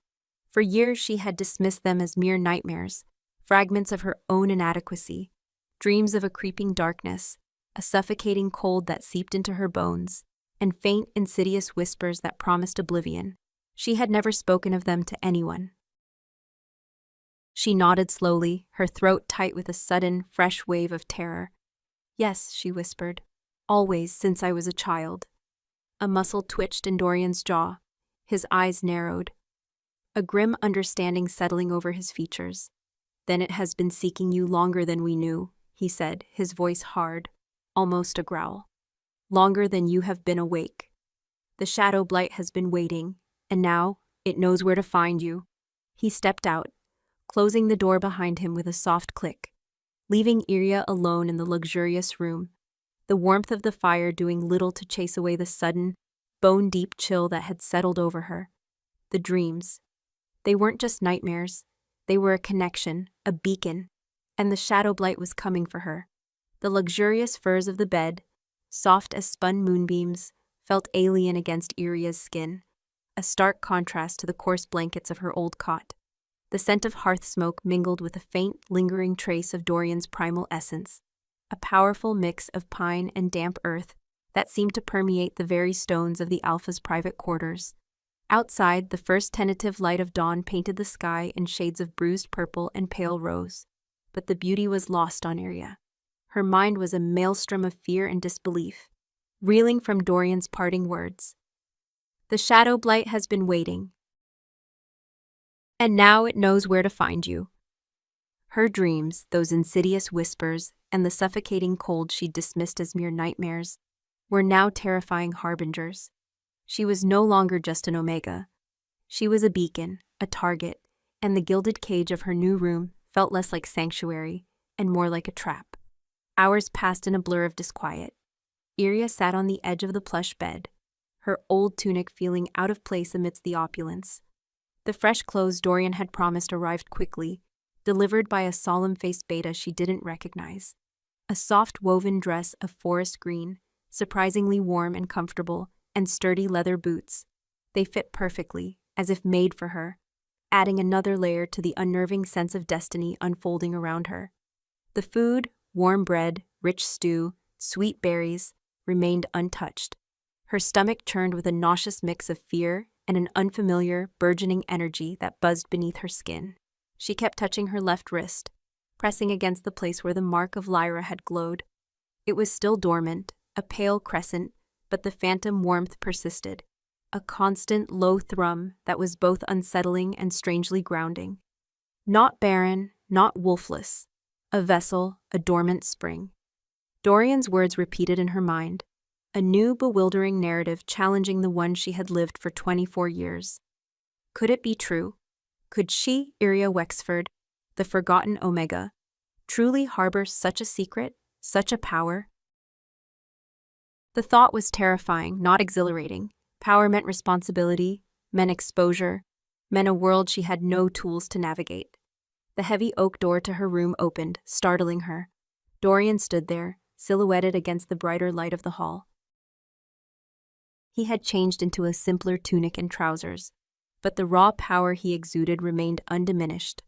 For years she had dismissed them as mere nightmares, fragments of her own inadequacy, dreams of a creeping darkness. a suffocating cold that seeped into her bones, and faint, insidious whispers that promised oblivion. She had never spoken of them to anyone. She nodded slowly, her throat tight with a sudden, fresh wave of terror. "Yes," she whispered. "Always, since I was a child." A muscle twitched in Dorian's jaw. His eyes narrowed, a grim understanding settling over his features. "Then it has been seeking you longer than we knew," he said, his voice hard, almost a growl. "Longer than you have been awake. The shadow blight has been waiting, and now it knows where to find you." He stepped out, closing the door behind him with a soft click, leaving Iria alone in the luxurious room, the warmth of the fire doing little to chase away the sudden, bone-deep chill that had settled over her. The dreams. They weren't just nightmares. They were a connection, a beacon, and the shadow blight was coming for her. The luxurious furs of the bed, soft as spun moonbeams, felt alien against Iria's skin, a stark contrast to the coarse blankets of her old cot. The scent of hearth smoke mingled with a faint, lingering trace of Dorian's primal essence, a powerful mix of pine and damp earth that seemed to permeate the very stones of the Alpha's private quarters. Outside, the first tentative light of dawn painted the sky in shades of bruised purple and pale rose, but the beauty was lost on Iria. Her mind was a maelstrom of fear and disbelief, reeling from Dorian's parting words. "The shadow blight has been waiting, and now it knows where to find you." Her dreams, those insidious whispers, and the suffocating cold she dismissed as mere nightmares, were now terrifying harbingers. She was no longer just an Omega. She was a beacon, a target, and the gilded cage of her new room felt less like sanctuary and more like a trap. Hours passed in a blur of disquiet. Iria sat on the edge of the plush bed, her old tunic feeling out of place amidst the opulence. The fresh clothes Dorian had promised arrived quickly, delivered by a solemn-faced beta she didn't recognize. A soft woven dress of forest green, surprisingly warm and comfortable, and sturdy leather boots. They fit perfectly, as if made for her, adding another layer to the unnerving sense of destiny unfolding around her. The food, warm bread, rich stew, sweet berries, remained untouched. Her stomach churned with a nauseous mix of fear and an unfamiliar, burgeoning energy that buzzed beneath her skin. She kept touching her left wrist, pressing against the place where the mark of Lyra had glowed. It was still dormant, a pale crescent, but the phantom warmth persisted, a constant low thrum that was both unsettling and strangely grounding. Not barren, not wolfless, a vessel, a dormant spring. Dorian's words repeated in her mind, a new bewildering narrative challenging the one she had lived for 24 years. Could it be true? Could she, Iria Wexford, the forgotten Omega, truly harbor such a secret, such a power? The thought was terrifying, not exhilarating. Power meant responsibility, meant exposure, meant a world she had no tools to navigate. The heavy oak door to her room opened, startling her. Dorian stood there, silhouetted against the brighter light of the hall. He had changed into a simpler tunic and trousers, but the raw power he exuded remained undiminished.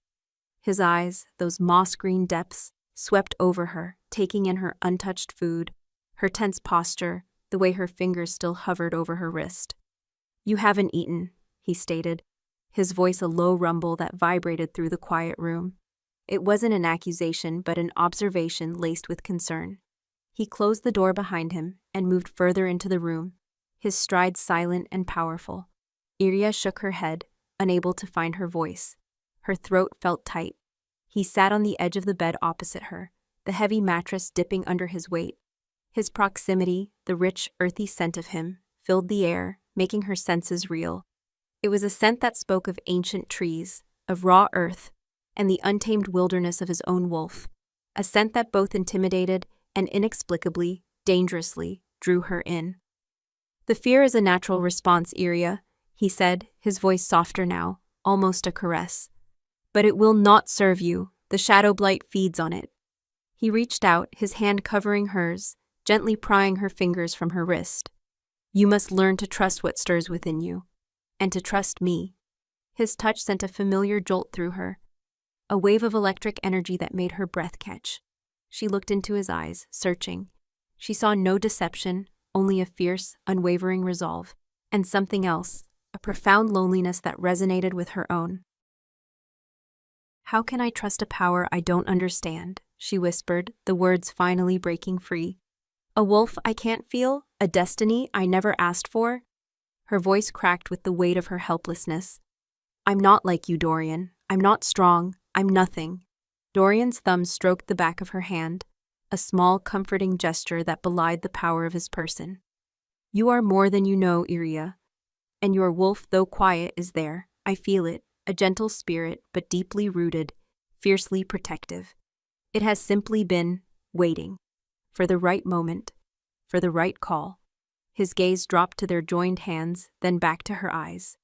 His eyes, those moss-green depths, swept over her, taking in her untouched food, her tense posture, the way her fingers still hovered over her wrist. "You haven't eaten," he stated, his voice a low rumble that vibrated through the quiet room. It wasn't an accusation, but an observation laced with concern. He closed the door behind him and moved further into the room, his stride silent and powerful. Iria shook her head, unable to find her voice. Her throat felt tight. He sat on the edge of the bed opposite her, the heavy mattress dipping under his weight. His proximity, the rich, earthy scent of him, filled the air, making her senses reel. It was a scent that spoke of ancient trees, of raw earth, and the untamed wilderness of his own wolf. A scent that both intimidated and inexplicably, dangerously, drew her in. "The fear is a natural response, Iria," he said, his voice softer now, almost a caress. "But it will not serve you. The shadow blight feeds on it." He reached out, his hand covering hers, gently prying her fingers from her wrist. "You must learn to trust what stirs within you, and to trust me." His touch sent a familiar jolt through her, a wave of electric energy that made her breath catch. She looked into his eyes, searching. She saw no deception, only a fierce, unwavering resolve, and something else, a profound loneliness that resonated with her own. "How can I trust a power I don't understand?" she whispered, the words finally breaking free. "A wolf I can't feel? A destiny I never asked for?" Her voice cracked with the weight of her helplessness. "I'm not like you, Dorian. I'm not strong. I'm nothing." Dorian's thumb stroked the back of her hand, a small, comforting gesture that belied the power of his person. "You are more than you know, Iria. And your wolf, though quiet, is there. I feel it, a gentle spirit, but deeply rooted, fiercely protective. It has simply been waiting. For the right moment. For the right call." His gaze dropped to their joined hands, then back to her eyes.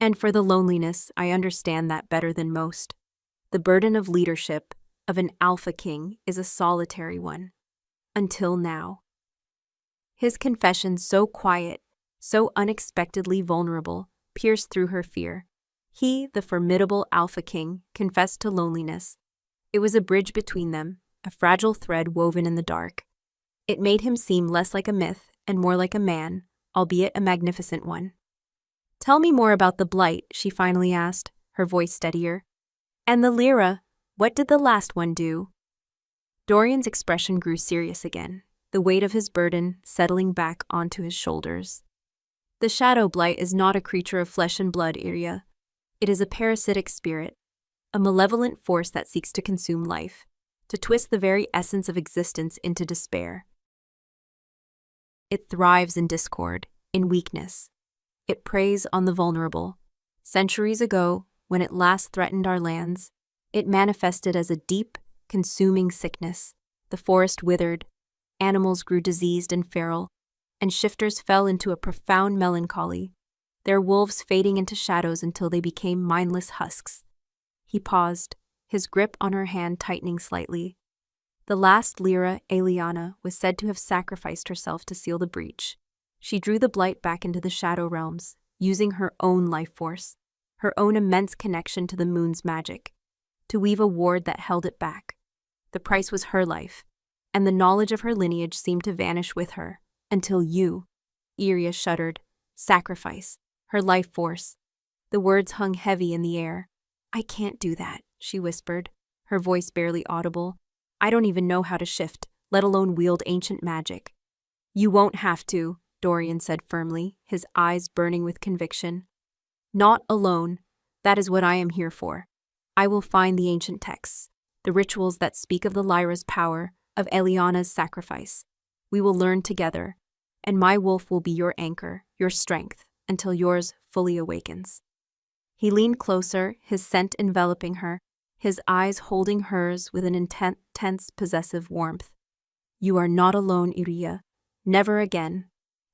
"And for the loneliness, I understand that better than most. The burden of leadership, of an alpha king, is a solitary one. Until now." His confession, so quiet, so unexpectedly vulnerable, pierced through her fear. He, the formidable alpha king, confessed to loneliness. It was a bridge between them, a fragile thread woven in the dark. It made him seem less like a myth and more like a man, albeit a magnificent one. "Tell me more about the blight," she finally asked, her voice steadier. "And the Lyra, what did the last one do?" Dorian's expression grew serious again, the weight of his burden settling back onto his shoulders. "The shadow blight is not a creature of flesh and blood, Iria. It is a parasitic spirit, a malevolent force that seeks to consume life, to twist the very essence of existence into despair. It thrives in discord, in weakness. It preys on the vulnerable. Centuries ago, when it last threatened our lands, it manifested as a deep, consuming sickness. The forest withered, animals grew diseased and feral, and shifters fell into a profound melancholy, their wolves fading into shadows until they became mindless husks." He paused, his grip on her hand tightening slightly. "The last Lyra, Eliana, was said to have sacrificed herself to seal the breach. She drew the blight back into the shadow realms, using her own life force, her own immense connection to the moon's magic, to weave a ward that held it back. The price was her life, and the knowledge of her lineage seemed to vanish with her, until you." Iria shuddered. "Sacrifice. Her life force." The words hung heavy in the air. "I can't do that," she whispered, her voice barely audible. "I don't even know how to shift, let alone wield ancient magic." "You won't have to," Dorian said firmly, his eyes burning with conviction. "Not alone. That is what I am here for. I will find the ancient texts, the rituals that speak of the Lyra's power, of Eliana's sacrifice. We will learn together, and my wolf will be your anchor, your strength, until yours fully awakens." He leaned closer, his scent enveloping her, his eyes holding hers with an intense, possessive warmth. "You are not alone, Iria. Never again."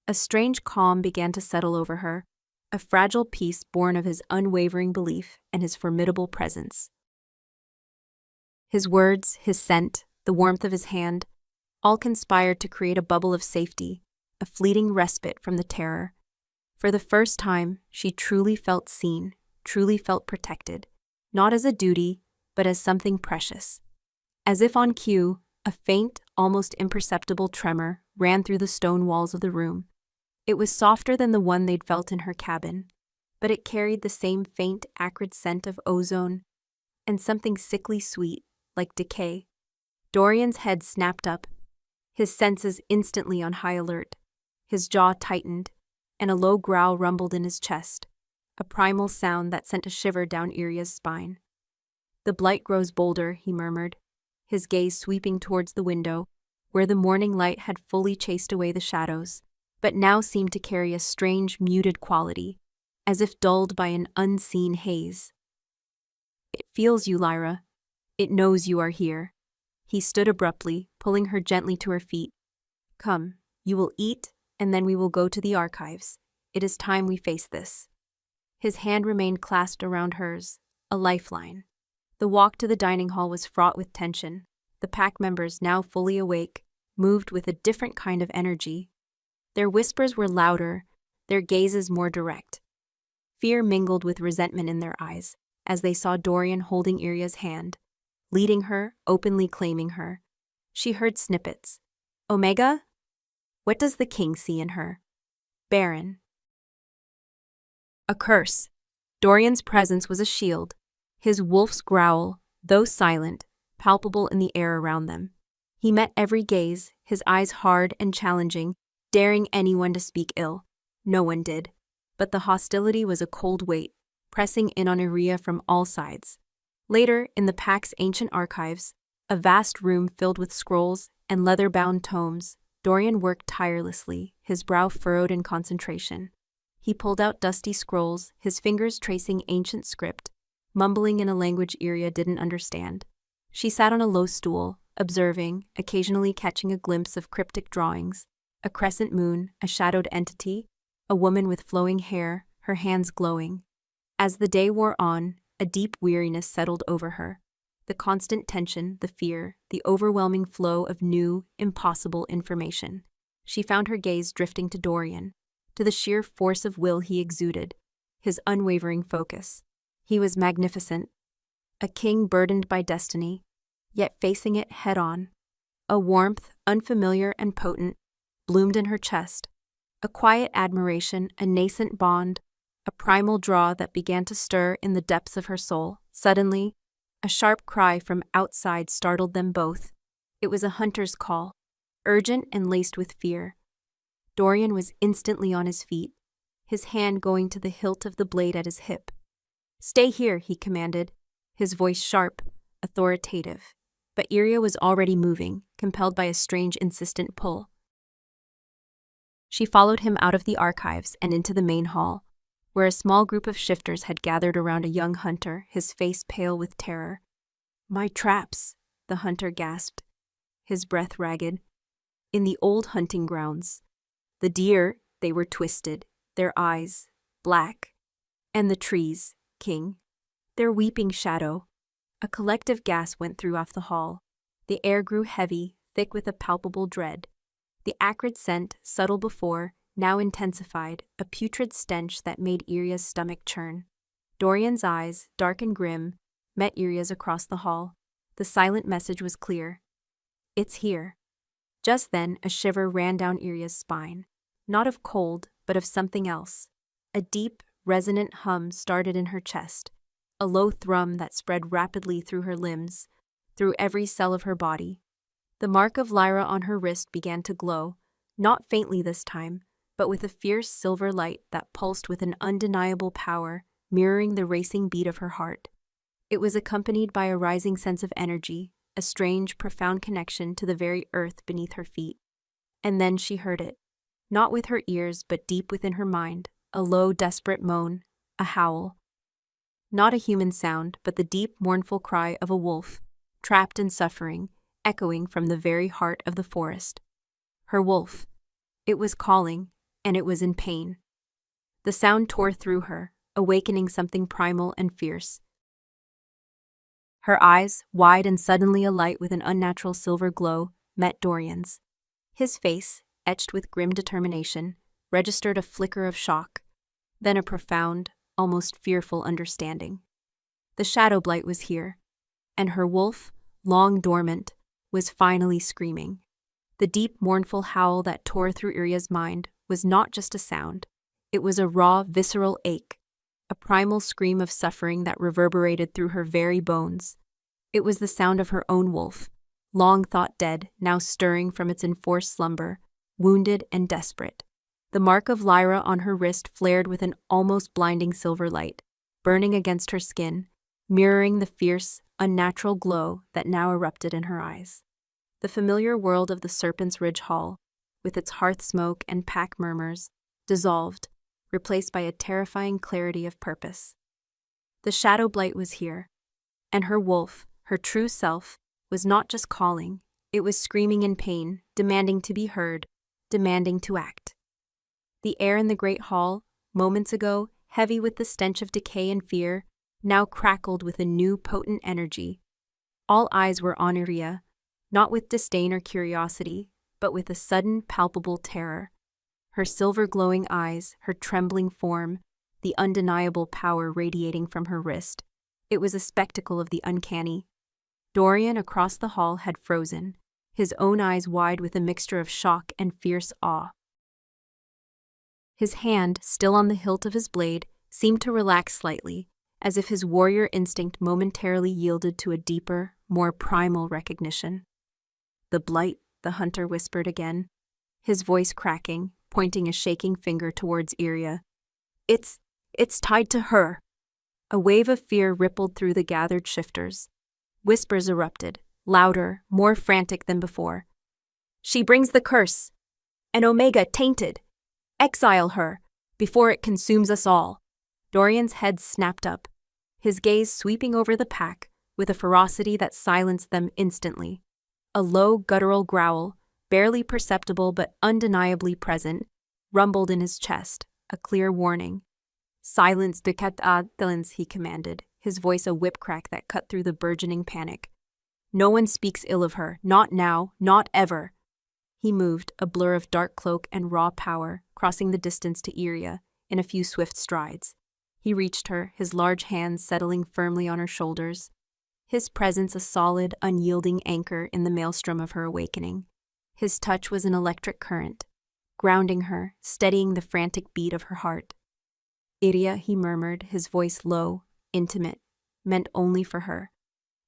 A strange calm began to settle over her, a fragile peace born of his unwavering belief and his formidable presence. His words, his scent, the warmth of his hand, all conspired to create a bubble of safety, a fleeting respite from the terror. For the first time, she truly felt seen, truly felt protected, not as a duty, but as something precious. As if on cue, a faint, almost imperceptible tremor ran through the stone walls of the room. It was softer than the one they'd felt in her cabin, but it carried the same faint, acrid scent of ozone and something sickly sweet, like decay. Dorian's head snapped up, his senses instantly on high alert. His jaw tightened, and a low growl rumbled in his chest, a primal sound that sent a shiver down Iria's spine. "The blight grows bolder," he murmured, his gaze sweeping towards the window, where the morning light had fully chased away the shadows, but now seemed to carry a strange, muted quality, as if dulled by an unseen haze. "It feels you, Lyra. It knows you are here." He stood abruptly, pulling her gently to her feet. "Come, you will eat, and then we will go to the archives. It is time we face this." His hand remained clasped around hers, a lifeline. The walk to the dining hall was fraught with tension. The pack members, now fully awake, moved with a different kind of energy. Their whispers were louder, their gazes more direct. Fear mingled with resentment in their eyes as they saw Dorian holding Iria's hand, leading her, openly claiming her. She heard snippets. "Omega? What does the king see in her? Barren. A curse. Dorian's presence was a shield, his wolf's growl, though silent, palpable in the air around them. He met every gaze, his eyes hard and challenging, daring anyone to speak ill. No one did. But the hostility was a cold weight, pressing in on Iria from all sides. Later, in the pack's ancient archives, a vast room filled with scrolls and leather-bound tomes, Dorian worked tirelessly, his brow furrowed in concentration. He pulled out dusty scrolls, his fingers tracing ancient script, mumbling in a language Iria didn't understand. She sat on a low stool, observing, occasionally catching a glimpse of cryptic drawings, a crescent moon, a shadowed entity, a woman with flowing hair, her hands glowing. As the day wore on, a deep weariness settled over her. The constant tension, the fear, the overwhelming flow of new, impossible information. She found her gaze drifting to Dorian, to the sheer force of will he exuded, his unwavering focus. He was magnificent, a king burdened by destiny, yet facing it head-on. A warmth, unfamiliar and potent, bloomed in her chest, a quiet admiration, a nascent bond, a primal draw that began to stir in the depths of her soul. Suddenly, a sharp cry from outside startled them both. It was a hunter's call, urgent and laced with fear. Dorian was instantly on his feet, his hand going to the hilt of the blade at his hip. "Stay here," he commanded, his voice sharp, authoritative. But Iria was already moving, compelled by a strange, insistent pull. She followed him out of the archives and into the main hall, where a small group of shifters had gathered around a young hunter, his face pale with terror. "My traps," the hunter gasped, his breath ragged. "In the old hunting grounds. The deer, they were twisted, their eyes, black. And the trees, king, their weeping shadow." A collective gasp went through off the hall. The air grew heavy, thick with a palpable dread. The acrid scent, subtle before, now intensified, a putrid stench that made Iria's stomach churn. Dorian's eyes, dark and grim, met Iria's across the hall. The silent message was clear. "It's here." Just then, a shiver ran down Iria's spine. Not of cold, but of something else. A deep, resonant hum started in her chest, a low thrum that spread rapidly through her limbs, through every cell of her body. The mark of Lyra on her wrist began to glow, not faintly this time, but with a fierce silver light that pulsed with an undeniable power, mirroring the racing beat of her heart. It was accompanied by a rising sense of energy, a strange, profound connection to the very earth beneath her feet. And then she heard it, not with her ears but deep within her mind, a low, desperate moan, a howl. Not a human sound, but the deep, mournful cry of a wolf, trapped in suffering, echoing from the very heart of the forest. Her wolf. It was calling, and it was in pain. The sound tore through her, awakening something primal and fierce. Her eyes, wide and suddenly alight with an unnatural silver glow, met Dorian's. His face, etched with grim determination, registered a flicker of shock, then a profound, almost fearful understanding. The shadow blight was here, and her wolf, long dormant, was finally screaming. The deep, mournful howl that tore through Iria's mind was not just a sound. It was a raw, visceral ache, a primal scream of suffering that reverberated through her very bones. It was the sound of her own wolf, long thought dead, now stirring from its enforced slumber, wounded and desperate. The mark of Lyra on her wrist flared with an almost blinding silver light, burning against her skin, mirroring the fierce, unnatural glow that now erupted in her eyes. The familiar world of the Serpent's Ridge Hall, with its hearth smoke and pack murmurs, dissolved, replaced by a terrifying clarity of purpose. The shadow blight was here, and her wolf, her true self, was not just calling, it was screaming in pain, demanding to be heard, demanding to act. The air in the great hall, moments ago, heavy with the stench of decay and fear, now crackled with a new potent energy. All eyes were on Iria, not with disdain or curiosity, but with a sudden, palpable terror. Her silver-glowing eyes, her trembling form, the undeniable power radiating from her wrist. It was a spectacle of the uncanny. Dorian across the hall had frozen, his own eyes wide with a mixture of shock and fierce awe. His hand, still on the hilt of his blade, seemed to relax slightly, as if his warrior instinct momentarily yielded to a deeper, more primal recognition. "The blight," the hunter whispered again, his voice cracking, pointing a shaking finger towards Iria. It's tied to her." A wave of fear rippled through the gathered shifters. Whispers erupted, louder, more frantic than before. "She brings the curse. An Omega tainted. Exile her, before it consumes us all." Dorian's head snapped up, his gaze sweeping over the pack with a ferocity that silenced them instantly. A low, guttural growl, barely perceptible but undeniably present, rumbled in his chest, a clear warning. "Silence, de cat silence," he commanded, his voice a whip crack that cut through the burgeoning panic. "No one speaks ill of her, not now, not ever." He moved, a blur of dark cloak and raw power, crossing the distance to Iria in a few swift strides. He reached her, his large hands settling firmly on her shoulders, his presence a solid, unyielding anchor in the maelstrom of her awakening. His touch was an electric current, grounding her, steadying the frantic beat of her heart. "Iria," he murmured, his voice low, intimate, meant only for her.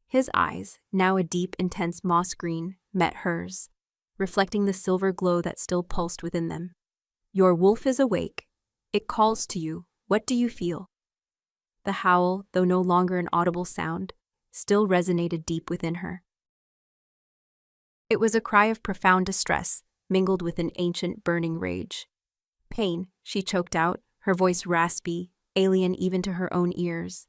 His eyes, now a deep, intense moss green, met hers, reflecting the silver glow that still pulsed within them. "Your wolf is awake. It calls to you. What do you feel?" The howl, though no longer an audible sound, still resonated deep within her. It was a cry of profound distress, mingled with an ancient, burning rage. "Pain," she choked out, her voice raspy, alien even to her own ears.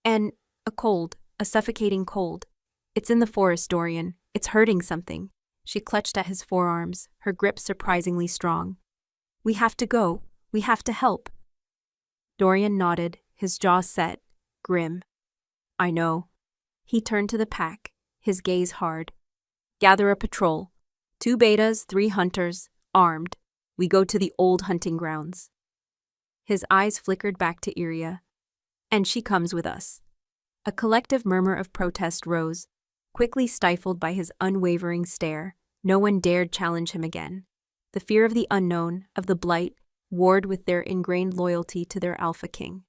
"And a cold, a suffocating cold. It's in the forest, Dorian. It's hurting something." She clutched at his forearms, her grip surprisingly strong. "We have to go. We have to help." Dorian nodded, his jaw set, grim. "I know." He turned to the pack, his gaze hard. "Gather a patrol. 2 betas, 3 hunters, armed. We go to the old hunting grounds." His eyes flickered back to Iria. "And she comes with us." A collective murmur of protest rose, quickly stifled by his unwavering stare. No one dared challenge him again. The fear of the unknown, of the blight, warred with their ingrained loyalty to their alpha king.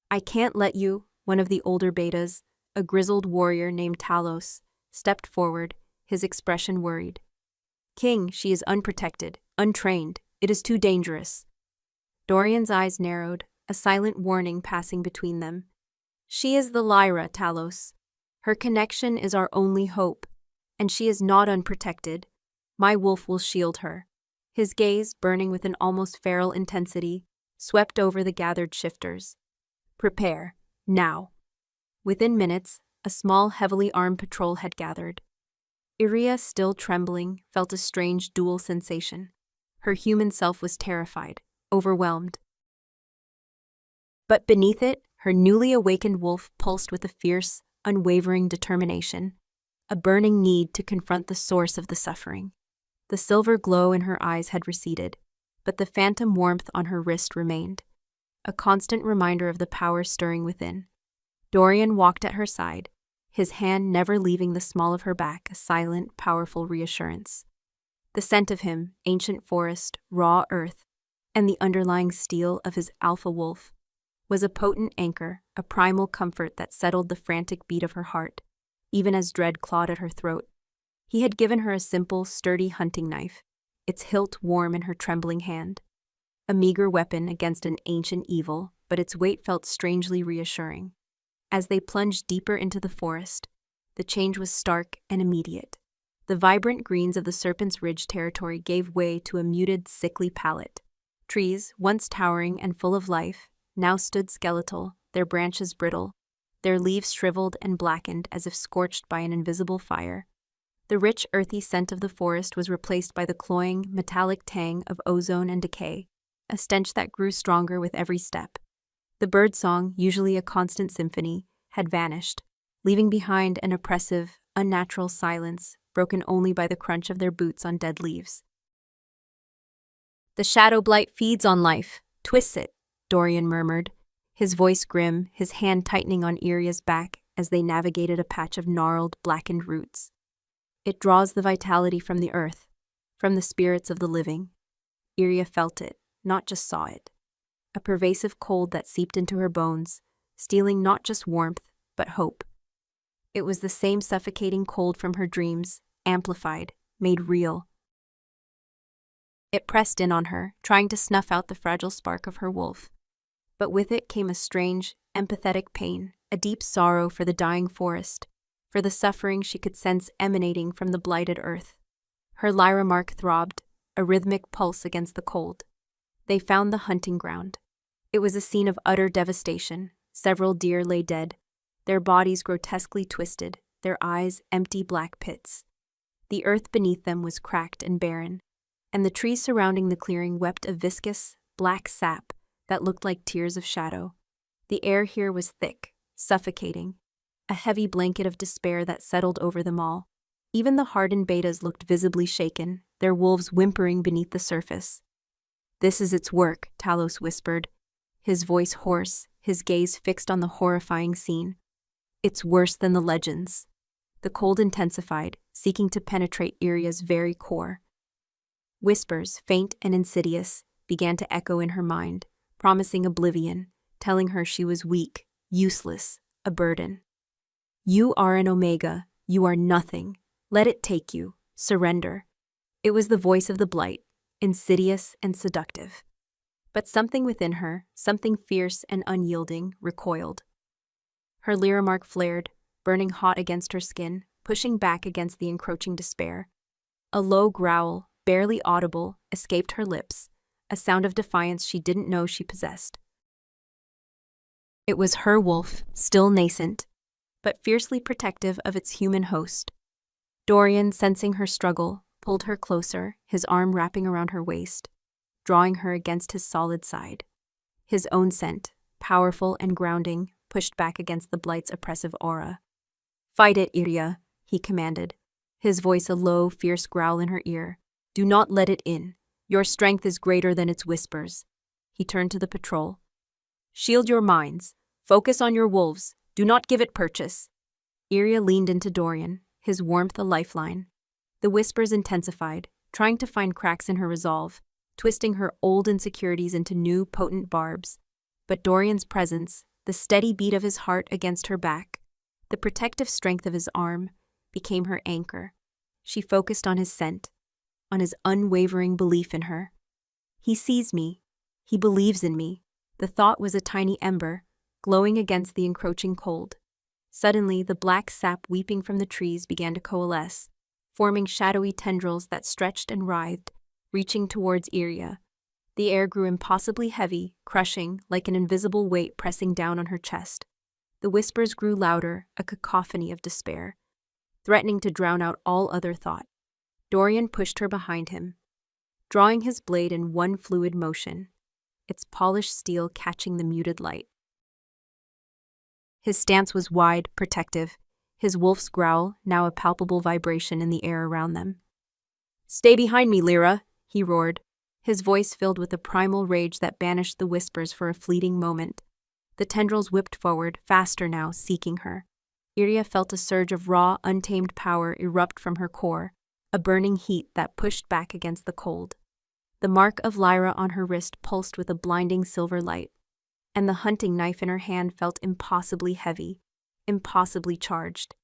"I can't let you," one of the older betas, a grizzled warrior named Talos, stepped forward, his expression worried. "King, she is unprotected, untrained. It is too dangerous." Dorian's eyes narrowed, a silent warning passing between them. "She is the Lyra, Talos. Her connection is our only hope, and she is not unprotected. My wolf will shield her." His gaze, burning with an almost feral intensity, swept over the gathered shifters. "Prepare, now." Within minutes, a small, heavily armed patrol had gathered. Iria, still trembling, felt a strange dual sensation. Her human self was terrified, overwhelmed. But beneath it, her newly awakened wolf pulsed with a fierce, unwavering determination, a burning need to confront the source of the suffering. The silver glow in her eyes had receded, but the phantom warmth on her wrist remained, a constant reminder of the power stirring within. Dorian walked at her side, his hand never leaving the small of her back, a silent, powerful reassurance. The scent of him, ancient forest, raw earth, and the underlying steel of his alpha wolf, was a potent anchor, a primal comfort that settled the frantic beat of her heart, even as dread clawed at her throat. He had given her a simple, sturdy hunting knife, its hilt warm in her trembling hand. A meager weapon against an ancient evil, but its weight felt strangely reassuring. As they plunged deeper into the forest, the change was stark and immediate. The vibrant greens of the Serpent's Ridge territory gave way to a muted, sickly palette. Trees, once towering and full of life, now stood skeletal, their branches brittle, their leaves shriveled and blackened as if scorched by an invisible fire. The rich, earthy scent of the forest was replaced by the cloying, metallic tang of ozone and decay, a stench that grew stronger with every step. The birdsong, usually a constant symphony, had vanished, leaving behind an oppressive, unnatural silence, broken only by the crunch of their boots on dead leaves. "The shadow blight feeds on life, twists it," Dorian murmured, his voice grim, his hand tightening on Iria's back as they navigated a patch of gnarled, blackened roots. It draws the vitality from the earth, from the spirits of the living. Iria felt it, not just saw it. A pervasive cold that seeped into her bones, stealing not just warmth, but hope. It was the same suffocating cold from her dreams, amplified, made real. It pressed in on her, trying to snuff out the fragile spark of her wolf. But with it came a strange, empathetic pain, a deep sorrow for the dying forest, for the suffering she could sense emanating from the blighted earth. Her lyra mark throbbed, a rhythmic pulse against the cold. They found the hunting ground. It was a scene of utter devastation. Several deer lay dead, their bodies grotesquely twisted, their eyes empty black pits. The earth beneath them was cracked and barren, and the trees surrounding the clearing wept a viscous, black sap that looked like tears of shadow. The air here was thick, suffocating, a heavy blanket of despair that settled over them all. Even the hardened betas looked visibly shaken, their wolves whimpering beneath the surface. "This is its work," Talos whispered, his voice hoarse, his gaze fixed on the horrifying scene. "It's worse than the legends." The cold intensified, seeking to penetrate Iria's very core. Whispers, faint and insidious, began to echo in her mind, promising oblivion, telling her she was weak, useless, a burden. "You are an omega, you are nothing. Let it take you. Surrender." It was the voice of the blight, insidious and seductive. But something within her, something fierce and unyielding, recoiled. Her lyra mark flared, burning hot against her skin, pushing back against the encroaching despair. A low growl, barely audible, escaped her lips, a sound of defiance she didn't know she possessed. It was her wolf, still nascent, but fiercely protective of its human host. Dorian, sensing her struggle, pulled her closer, his arm wrapping around her waist, drawing her against his solid side. His own scent, powerful and grounding, pushed back against the blight's oppressive aura. "Fight it, Iria," he commanded, his voice a low, fierce growl in her ear. "Do not let it in. Your strength is greater than its whispers." He turned to the patrol. "Shield your minds. Focus on your wolves. Do not give it purchase." Iria leaned into Dorian, his warmth a lifeline. The whispers intensified, trying to find cracks in her resolve, twisting her old insecurities into new, potent barbs. But Dorian's presence, the steady beat of his heart against her back, the protective strength of his arm, became her anchor. She focused on his scent, on his unwavering belief in her. "He sees me. He believes in me." The thought was a tiny ember, glowing against the encroaching cold. Suddenly, the black sap weeping from the trees began to coalesce, forming shadowy tendrils that stretched and writhed, reaching towards Iria. The air grew impossibly heavy, crushing, like an invisible weight pressing down on her chest. The whispers grew louder, a cacophony of despair, threatening to drown out all other thought. Dorian pushed her behind him, drawing his blade in one fluid motion, its polished steel catching the muted light. His stance was wide, protective, his wolf's growl now a palpable vibration in the air around them. "Stay behind me, Lyra," he roared, his voice filled with a primal rage that banished the whispers for a fleeting moment. The tendrils whipped forward, faster now, seeking her. Iria felt a surge of raw, untamed power erupt from her core, a burning heat that pushed back against the cold. The mark of Lyra on her wrist pulsed with a blinding silver light, and the hunting knife in her hand felt impossibly heavy, impossibly charged.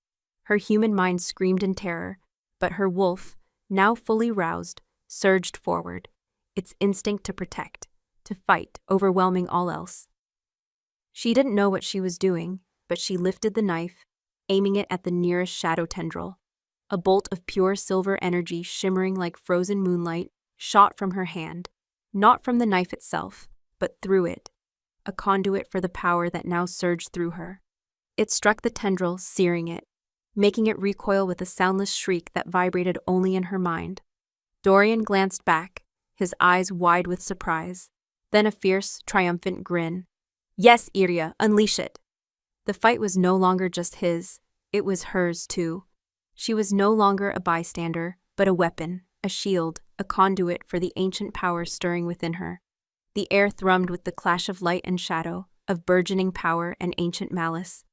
Her human mind screamed in terror, but her wolf, now fully roused, surged forward, its instinct to protect, to fight, overwhelming all else. She didn't know what she was doing, but she lifted the knife, aiming it at the nearest shadow tendril. A bolt of pure silver energy shimmering like frozen moonlight shot from her hand, not from the knife itself, but through it, a conduit for the power that now surged through her. It struck the tendril, searing it, making it recoil with a soundless shriek that vibrated only in her mind. Dorian glanced back, his eyes wide with surprise, then a fierce, triumphant grin. "Yes, Iria, unleash it." The fight was no longer just his, it was hers too. She was no longer a bystander, but a weapon, a shield, a conduit for the ancient power stirring within her. The air thrummed with the clash of light and shadow, of burgeoning power and ancient malice.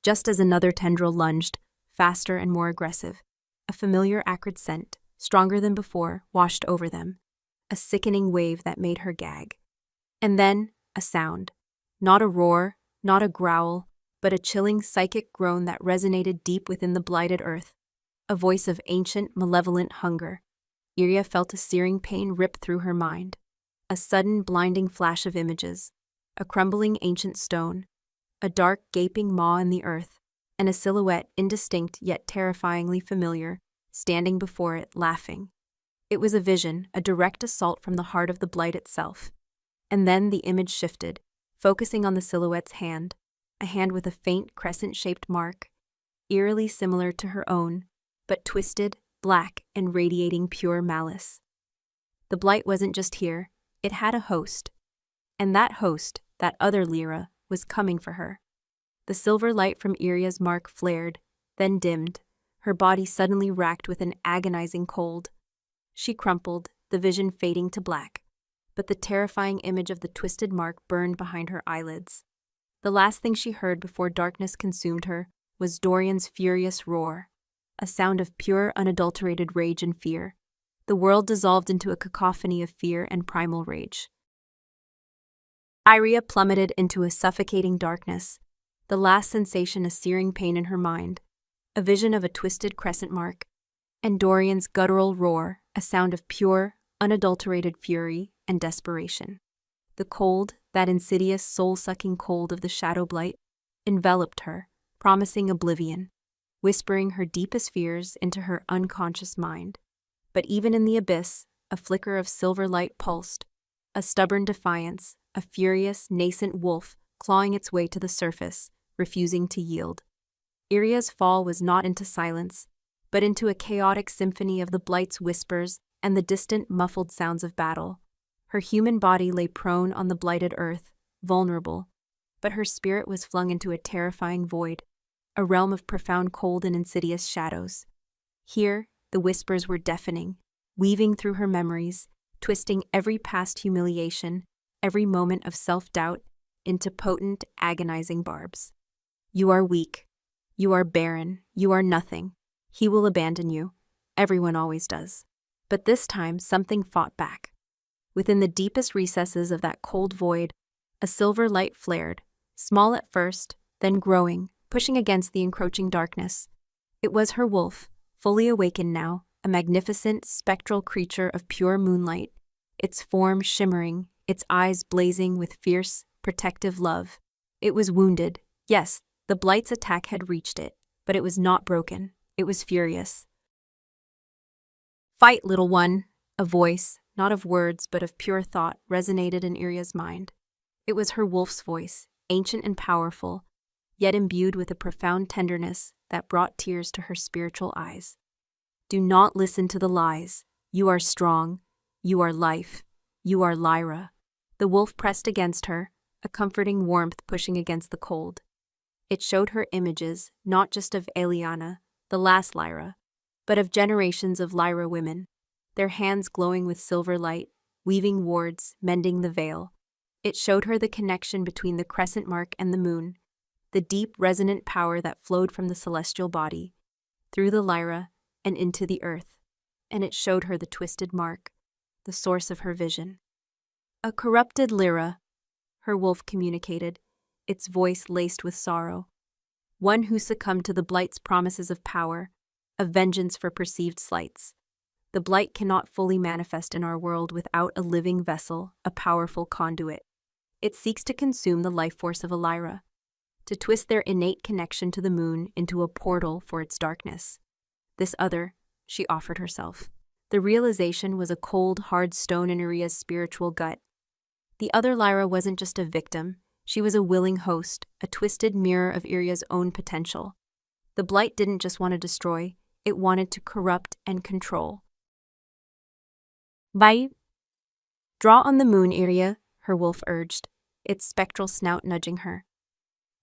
Just as another tendril lunged, faster and more aggressive. A familiar acrid scent, stronger than before, washed over them. A sickening wave that made her gag. And then, a sound. Not a roar, not a growl, but a chilling psychic groan that resonated deep within the blighted earth. A voice of ancient, malevolent hunger. Iria felt a searing pain rip through her mind. A sudden, blinding flash of images. A crumbling ancient stone. A dark, gaping maw in the earth. And a silhouette, indistinct yet terrifyingly familiar, standing before it, laughing. It was a vision, a direct assault from the heart of the blight itself. And then the image shifted, focusing on the silhouette's hand, a hand with a faint crescent-shaped mark, eerily similar to her own, but twisted, black, and radiating pure malice. The blight wasn't just here, it had a host. And that host, that other Lyra, was coming for her. The silver light from Iria's mark flared, then dimmed, her body suddenly racked with an agonizing cold. She crumpled, the vision fading to black, but the terrifying image of the twisted mark burned behind her eyelids. The last thing she heard before darkness consumed her was Dorian's furious roar, a sound of pure, unadulterated rage and fear. The world dissolved into a cacophony of fear and primal rage. Iria plummeted into a suffocating darkness, the last sensation a searing pain in her mind, a vision of a twisted crescent mark, and Dorian's guttural roar, a sound of pure, unadulterated fury and desperation. The cold, that insidious, soul-sucking cold of the shadow blight, enveloped her, promising oblivion, whispering her deepest fears into her unconscious mind. But even in the abyss, a flicker of silver light pulsed, a stubborn defiance, a furious, nascent wolf clawing its way to the surface, refusing to yield. Iria's fall was not into silence, but into a chaotic symphony of the blight's whispers and the distant, muffled sounds of battle. Her human body lay prone on the blighted earth, vulnerable, but her spirit was flung into a terrifying void, a realm of profound cold and insidious shadows. Here, the whispers were deafening, weaving through her memories, twisting every past humiliation, every moment of self-doubt, into potent, agonizing barbs. You are weak. You are barren. You are nothing. He will abandon you. Everyone always does. But this time, something fought back. Within the deepest recesses of that cold void, a silver light flared, small at first, then growing, pushing against the encroaching darkness. It was her wolf, fully awakened now, a magnificent, spectral creature of pure moonlight, its form shimmering, its eyes blazing with fierce, protective love. It was wounded. Yes, the blight's attack had reached it, but it was not broken. It was furious. "Fight, little one," a voice, not of words but of pure thought, resonated in Iria's mind. It was her wolf's voice, ancient and powerful, yet imbued with a profound tenderness that brought tears to her spiritual eyes. "Do not listen to the lies. You are strong. You are life. You are Lyra." The wolf pressed against her, a comforting warmth pushing against the cold. It showed her images, not just of Eliana, the last Lyra, but of generations of Lyra women, their hands glowing with silver light, weaving wards, mending the veil. It showed her the connection between the crescent mark and the moon, the deep, resonant power that flowed from the celestial body, through the Lyra, and into the earth. And it showed her the twisted mark, the source of her vision. "A corrupted Lyra," her wolf communicated, its voice laced with sorrow. "One who succumbed to the blight's promises of power, of vengeance for perceived slights. The blight cannot fully manifest in our world without a living vessel, a powerful conduit. It seeks to consume the life force of a Lyra, to twist their innate connection to the moon into a portal for its darkness. This other," she offered herself. The realization was a cold, hard stone in Iria's spiritual gut. The other Lyra wasn't just a victim, she was a willing host, a twisted mirror of Iria's own potential. The blight didn't just want to destroy, it wanted to corrupt and control. "Vai. Draw on the moon, Iria," her wolf urged, its spectral snout nudging her.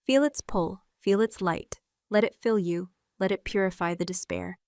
"Feel its pull, feel its light. Let it fill you, let it purify the despair."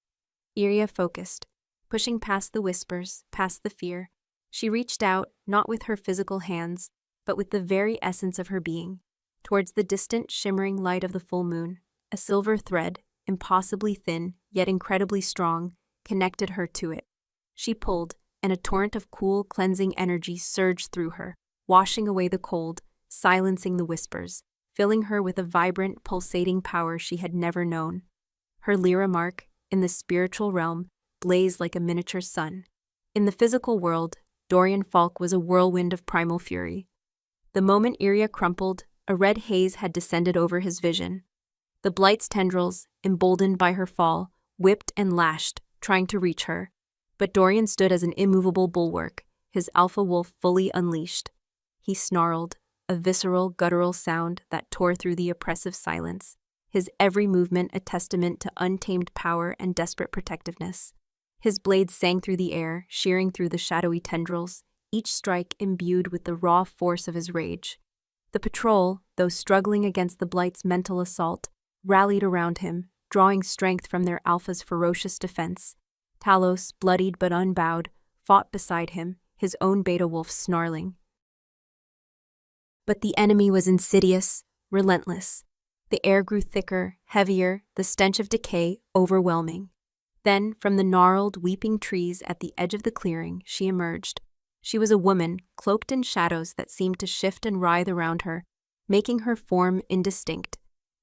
Iria focused, pushing past the whispers, past the fear. She reached out, not with her physical hands, but with the very essence of her being, towards the distant, shimmering light of the full moon, a silver thread, impossibly thin, yet incredibly strong, connected her to it. She pulled, and a torrent of cool, cleansing energy surged through her, washing away the cold, silencing the whispers, filling her with a vibrant, pulsating power she had never known. Her lyra mark, in the spiritual realm, blazed like a miniature sun. In the physical world, Dorian Falk was a whirlwind of primal fury. The moment Iria crumpled, a red haze had descended over his vision. The blight's tendrils, emboldened by her fall, whipped and lashed, trying to reach her. But Dorian stood as an immovable bulwark, his alpha wolf fully unleashed. He snarled, a visceral, guttural sound that tore through the oppressive silence, his every movement a testament to untamed power and desperate protectiveness. His blades sang through the air, shearing through the shadowy tendrils, each strike imbued with the raw force of his rage. The patrol, though struggling against the blight's mental assault, rallied around him, drawing strength from their alpha's ferocious defense. Talos, bloodied but unbowed, fought beside him, his own beta wolf snarling. But the enemy was insidious, relentless. The air grew thicker, heavier, the stench of decay overwhelming. Then, from the gnarled, weeping trees at the edge of the clearing, she emerged. She was a woman, cloaked in shadows that seemed to shift and writhe around her, making her form indistinct.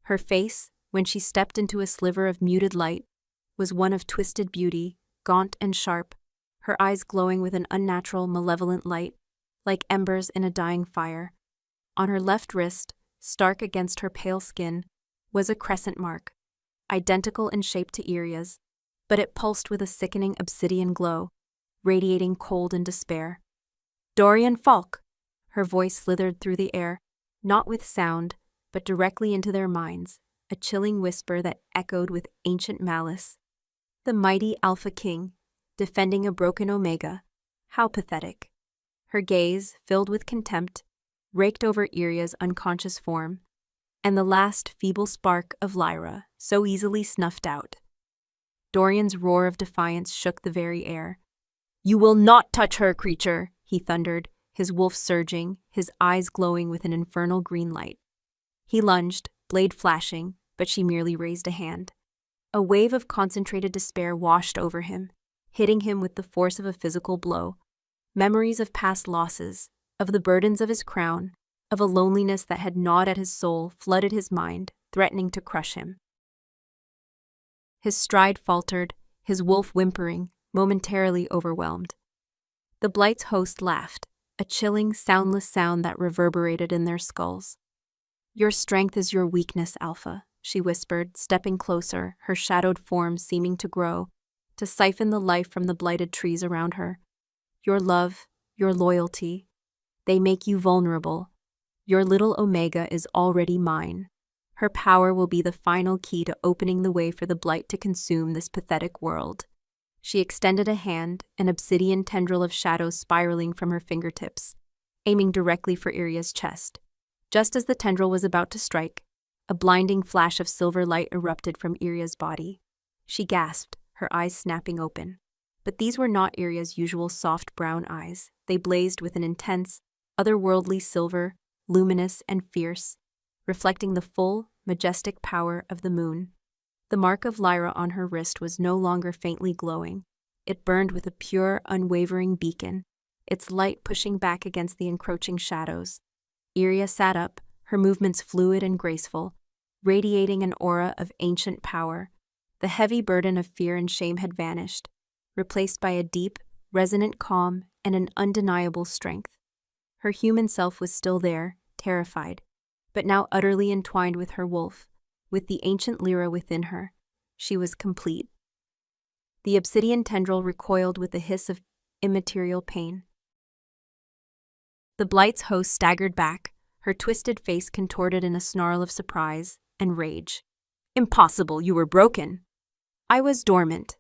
Her face, when she stepped into a sliver of muted light, was one of twisted beauty, gaunt and sharp, her eyes glowing with an unnatural, malevolent light, like embers in a dying fire. On her left wrist, stark against her pale skin, was a crescent mark, identical in shape to Iria's, but it pulsed with a sickening obsidian glow, radiating cold and despair. "Dorian Falk!" Her voice slithered through the air, not with sound, but directly into their minds, a chilling whisper that echoed with ancient malice. The mighty Alpha King, defending a broken Omega. How pathetic. Her gaze, filled with contempt, raked over Iria's unconscious form, and the last feeble spark of Lyra, so easily snuffed out. Dorian's roar of defiance shook the very air. "You will not touch her, creature!" he thundered, his wolf surging, his eyes glowing with an infernal green light. He lunged, blade flashing, but she merely raised a hand. A wave of concentrated despair washed over him, hitting him with the force of a physical blow. Memories of past losses, of the burdens of his crown, of a loneliness that had gnawed at his soul flooded his mind, threatening to crush him. His stride faltered, his wolf whimpering, momentarily overwhelmed. The Blight's host laughed, a chilling, soundless sound that reverberated in their skulls. "Your strength is your weakness, Alpha," she whispered, stepping closer, her shadowed form seeming to grow, to siphon the life from the blighted trees around her. "Your love, your loyalty, they make you vulnerable. Your little Omega is already mine. Her power will be the final key to opening the way for the Blight to consume this pathetic world." She extended a hand, an obsidian tendril of shadows spiraling from her fingertips, aiming directly for Iria's chest. Just as the tendril was about to strike, a blinding flash of silver light erupted from Iria's body. She gasped, her eyes snapping open. But these were not Iria's usual soft brown eyes. They blazed with an intense, otherworldly silver, luminous and fierce, reflecting the full, majestic power of the moon. The mark of Lyra on her wrist was no longer faintly glowing. It burned with a pure, unwavering beacon, its light pushing back against the encroaching shadows. Iria sat up, her movements fluid and graceful, radiating an aura of ancient power. The heavy burden of fear and shame had vanished, replaced by a deep, resonant calm and an undeniable strength. Her human self was still there, terrified, but now utterly entwined with her wolf, with the ancient Lyra within her. She was complete. The obsidian tendril recoiled with a hiss of immaterial pain. The Blight's host staggered back, her twisted face contorted in a snarl of surprise and rage. "Impossible, you were broken." "I was dormant,"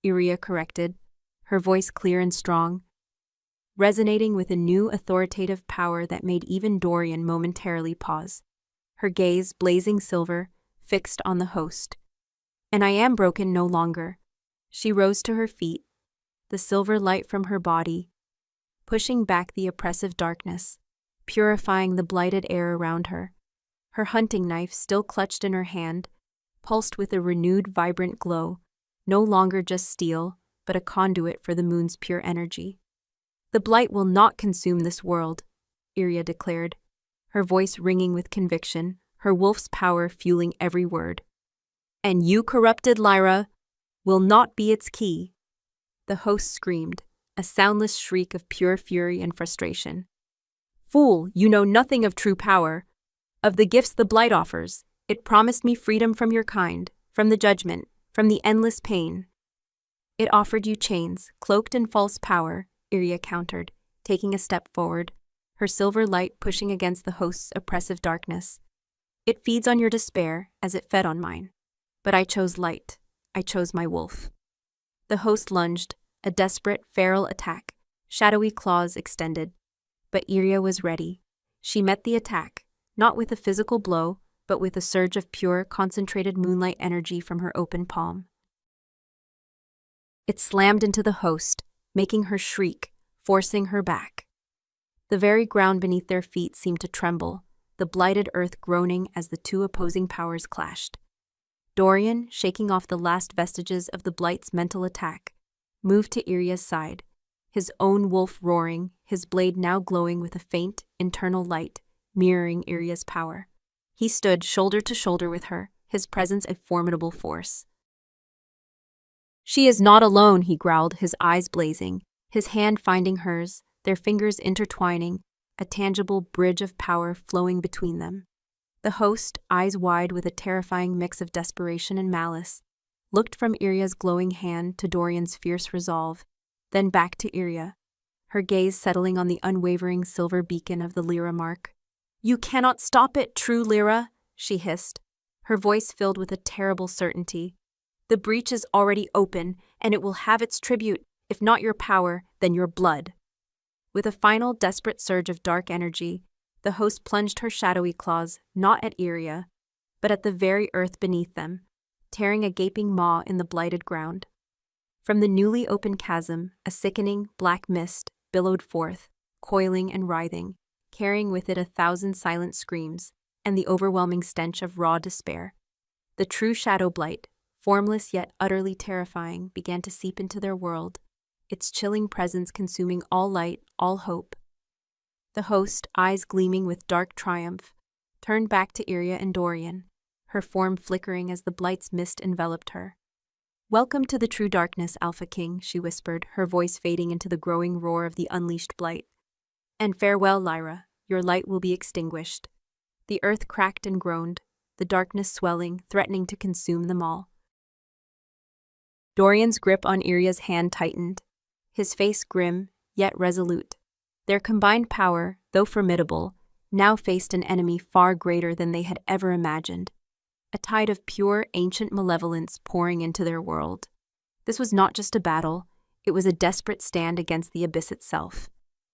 Iria corrected, her voice clear and strong, resonating with a new authoritative power that made even Dorian momentarily pause. Her gaze, blazing silver, fixed on the host. "And I am broken no longer." She rose to her feet, the silver light from her body, pushing back the oppressive darkness, purifying the blighted air around her. Her hunting knife, still clutched in her hand, pulsed with a renewed, vibrant glow, no longer just steel, but a conduit for the moon's pure energy. "The blight will not consume this world," Iria declared, her voice ringing with conviction, her wolf's power fueling every word. "And you, corrupted Lyra, will not be its key," the host screamed, a soundless shriek of pure fury and frustration. "Fool, you know nothing of true power, of the gifts the blight offers. It promised me freedom from your kind, from the judgment, from the endless pain." "It offered you chains, cloaked in false power," Iria countered, taking a step forward, her silver light pushing against the host's oppressive darkness. "It feeds on your despair, as it fed on mine. But I chose light. I chose my wolf." The host lunged, a desperate, feral attack, shadowy claws extended. But Iria was ready. She met the attack, not with a physical blow, but with a surge of pure, concentrated moonlight energy from her open palm. It slammed into the host, making her shriek, forcing her back. The very ground beneath their feet seemed to tremble, the blighted earth groaning as the two opposing powers clashed. Dorian, shaking off the last vestiges of the blight's mental attack, moved to Iria's side, his own wolf roaring, his blade now glowing with a faint, internal light, mirroring Iria's power. He stood shoulder to shoulder with her, his presence a formidable force. "She is not alone," he growled, his eyes blazing, his hand finding hers, their fingers intertwining, a tangible bridge of power flowing between them. The host, eyes wide with a terrifying mix of desperation and malice, looked from Iria's glowing hand to Dorian's fierce resolve, then back to Iria, her gaze settling on the unwavering silver beacon of the Lyra mark. "You cannot stop it, true Lyra," she hissed, her voice filled with a terrible certainty. "The breach is already open, and it will have its tribute, if not your power, then your blood." With a final desperate surge of dark energy, the host plunged her shadowy claws not at Iria, but at the very earth beneath them, tearing a gaping maw in the blighted ground. From the newly opened chasm, a sickening, black mist billowed forth, coiling and writhing, carrying with it 1,000 silent screams and the overwhelming stench of raw despair. The true shadow blight, formless yet utterly terrifying, began to seep into their world, its chilling presence consuming all light, all hope. The host, eyes gleaming with dark triumph, turned back to Iria and Dorian, her form flickering as the blight's mist enveloped her. "Welcome to the true darkness, Alpha King," she whispered, her voice fading into the growing roar of the unleashed blight. "And farewell, Lyra, your light will be extinguished." The earth cracked and groaned, the darkness swelling, threatening to consume them all. Dorian's grip on Iria's hand tightened, his face grim, yet resolute. Their combined power, though formidable, now faced an enemy far greater than they had ever imagined. A tide of pure, ancient malevolence pouring into their world. This was not just a battle, it was a desperate stand against the abyss itself.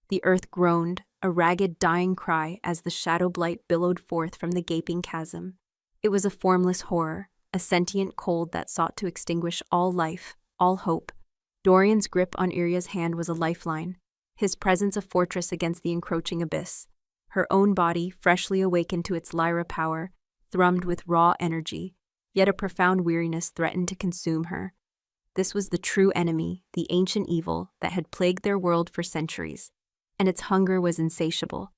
The earth groaned, a ragged, dying cry as the shadow blight billowed forth from the gaping chasm. It was a formless horror, a sentient cold that sought to extinguish all life, all hope. Dorian's grip on Iria's hand was a lifeline, his presence a fortress against the encroaching abyss. Her own body, freshly awakened to its Lyra power, thrummed with raw energy, yet a profound weariness threatened to consume her. This was the true enemy, the ancient evil that had plagued their world for centuries, and its hunger was insatiable.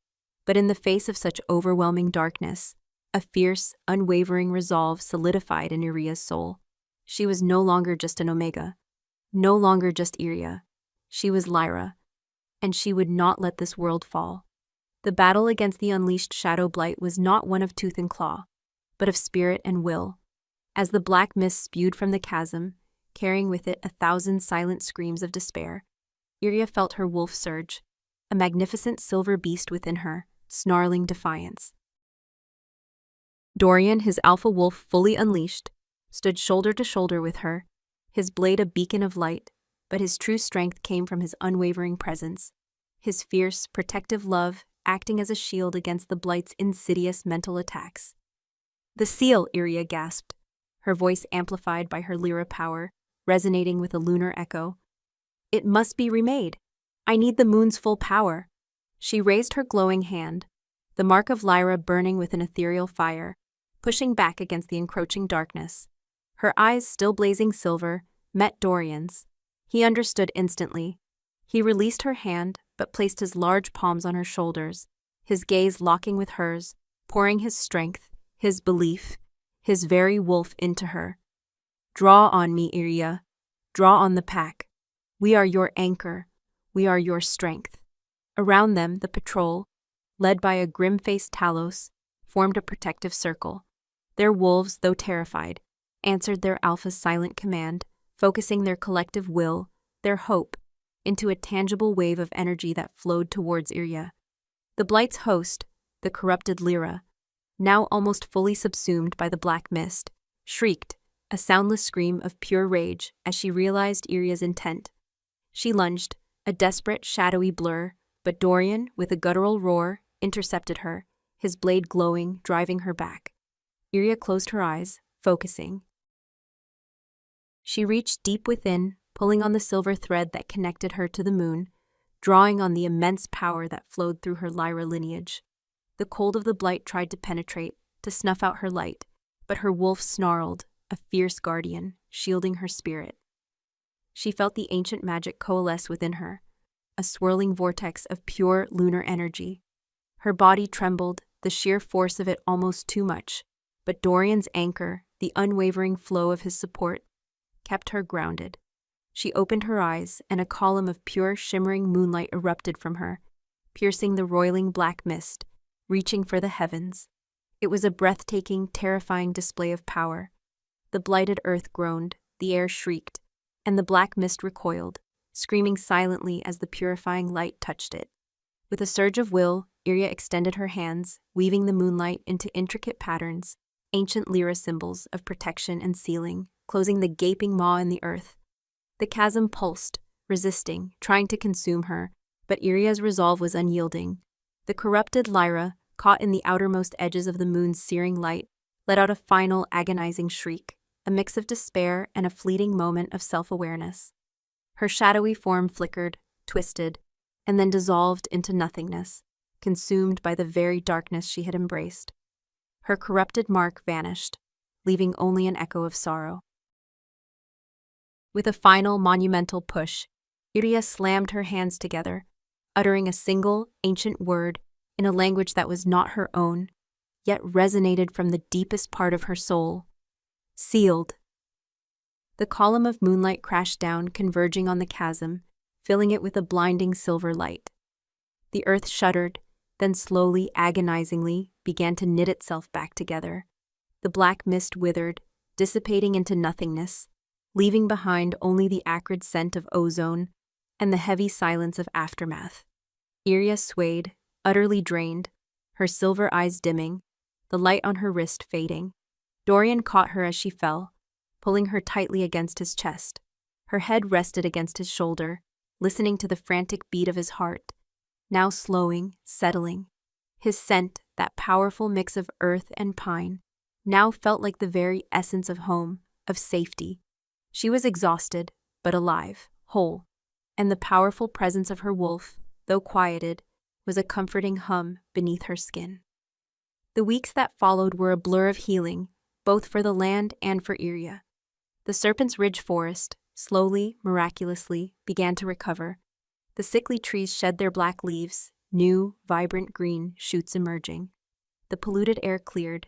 But in the face of such overwhelming darkness, a fierce, unwavering resolve solidified in Iria's soul. She was no longer just an Omega, no longer just Iria. She was Lyra, and she would not let this world fall. The battle against the unleashed shadow blight was not one of tooth and claw, but of spirit and will. As the black mist spewed from the chasm, carrying with it 1,000 silent screams of despair, Iria felt her wolf surge, a magnificent silver beast within her, snarling defiance. Dorian, his alpha wolf fully unleashed, stood shoulder to shoulder with her, his blade a beacon of light, but his true strength came from his unwavering presence, his fierce, protective love acting as a shield against the blight's insidious mental attacks. "The seal," Iria gasped, her voice amplified by her Lyra power, resonating with a lunar echo. "It must be remade. I need the moon's full power." She raised her glowing hand, the mark of Lyra burning with an ethereal fire, pushing back against the encroaching darkness. Her eyes, still blazing silver, met Dorian's. He understood instantly. He released her hand, but placed his large palms on her shoulders, his gaze locking with hers, pouring his strength, his belief, his very wolf into her. "Draw on me, Iria. Draw on the pack. We are your anchor. We are your strength." Around them, the patrol, led by a grim-faced Talos, formed a protective circle. Their wolves, though terrified, answered their alpha's silent command, focusing their collective will, their hope, into a tangible wave of energy that flowed towards Iria. The Blight's host, the corrupted Lyra, now almost fully subsumed by the black mist, shrieked, a soundless scream of pure rage as she realized Iria's intent. She lunged, a desperate, shadowy blur, but Dorian, with a guttural roar, intercepted her, his blade glowing, driving her back. Iria closed her eyes, focusing. She reached deep within, pulling on the silver thread that connected her to the moon, drawing on the immense power that flowed through her Lyra lineage. The cold of the Blight tried to penetrate, to snuff out her light, but her wolf snarled, a fierce guardian, shielding her spirit. She felt the ancient magic coalesce within her, a swirling vortex of pure lunar energy. Her body trembled, the sheer force of it almost too much, but Dorian's anchor, the unwavering flow of his support, kept her grounded. She opened her eyes, and a column of pure, shimmering moonlight erupted from her, piercing the roiling black mist, reaching for the heavens. It was a breathtaking, terrifying display of power. The blighted earth groaned, the air shrieked, and the black mist recoiled, screaming silently as the purifying light touched it. With a surge of will, Iria extended her hands, weaving the moonlight into intricate patterns, ancient Lyra symbols of protection and sealing, closing the gaping maw in the earth. The chasm pulsed, resisting, trying to consume her, but Iria's resolve was unyielding. The corrupted Lyra, caught in the outermost edges of the moon's searing light, let out a final agonizing shriek, a mix of despair and a fleeting moment of self-awareness. Her shadowy form flickered, twisted, and then dissolved into nothingness, consumed by the very darkness she had embraced. Her corrupted mark vanished, leaving only an echo of sorrow. With a final monumental push, Iria slammed her hands together, uttering a single, ancient word in a language that was not her own, yet resonated from the deepest part of her soul. Sealed. The column of moonlight crashed down, converging on the chasm, filling it with a blinding silver light. The earth shuddered, then slowly, agonizingly, began to knit itself back together. The black mist withered, dissipating into nothingness, leaving behind only the acrid scent of ozone and the heavy silence of aftermath. Iria swayed, utterly drained, her silver eyes dimming, the light on her wrist fading. Dorian caught her as she fell, pulling her tightly against his chest. Her head rested against his shoulder, listening to the frantic beat of his heart, now slowing, settling. His scent, that powerful mix of earth and pine, now felt like the very essence of home, of safety. She was exhausted, but alive, whole, and the powerful presence of her wolf, though quieted, was a comforting hum beneath her skin. The weeks that followed were a blur of healing, both for the land and for Iria. The Serpent's Ridge forest, slowly, miraculously, began to recover. The sickly trees shed their black leaves, new, vibrant green shoots emerging. The polluted air cleared,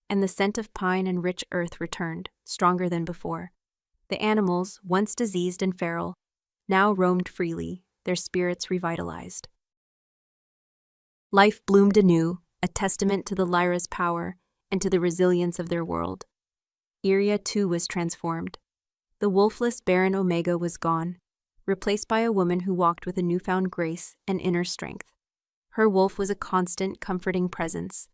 and the scent of pine and rich earth returned, stronger than before. The animals, once diseased and feral, now roamed freely, their spirits revitalized. Life bloomed anew, a testament to the Lyra's power and to the resilience of their world. Iria, too, was transformed. The wolfless Baron Omega was gone, replaced by a woman who walked with a newfound grace and inner strength. Her wolf was a constant, comforting presence,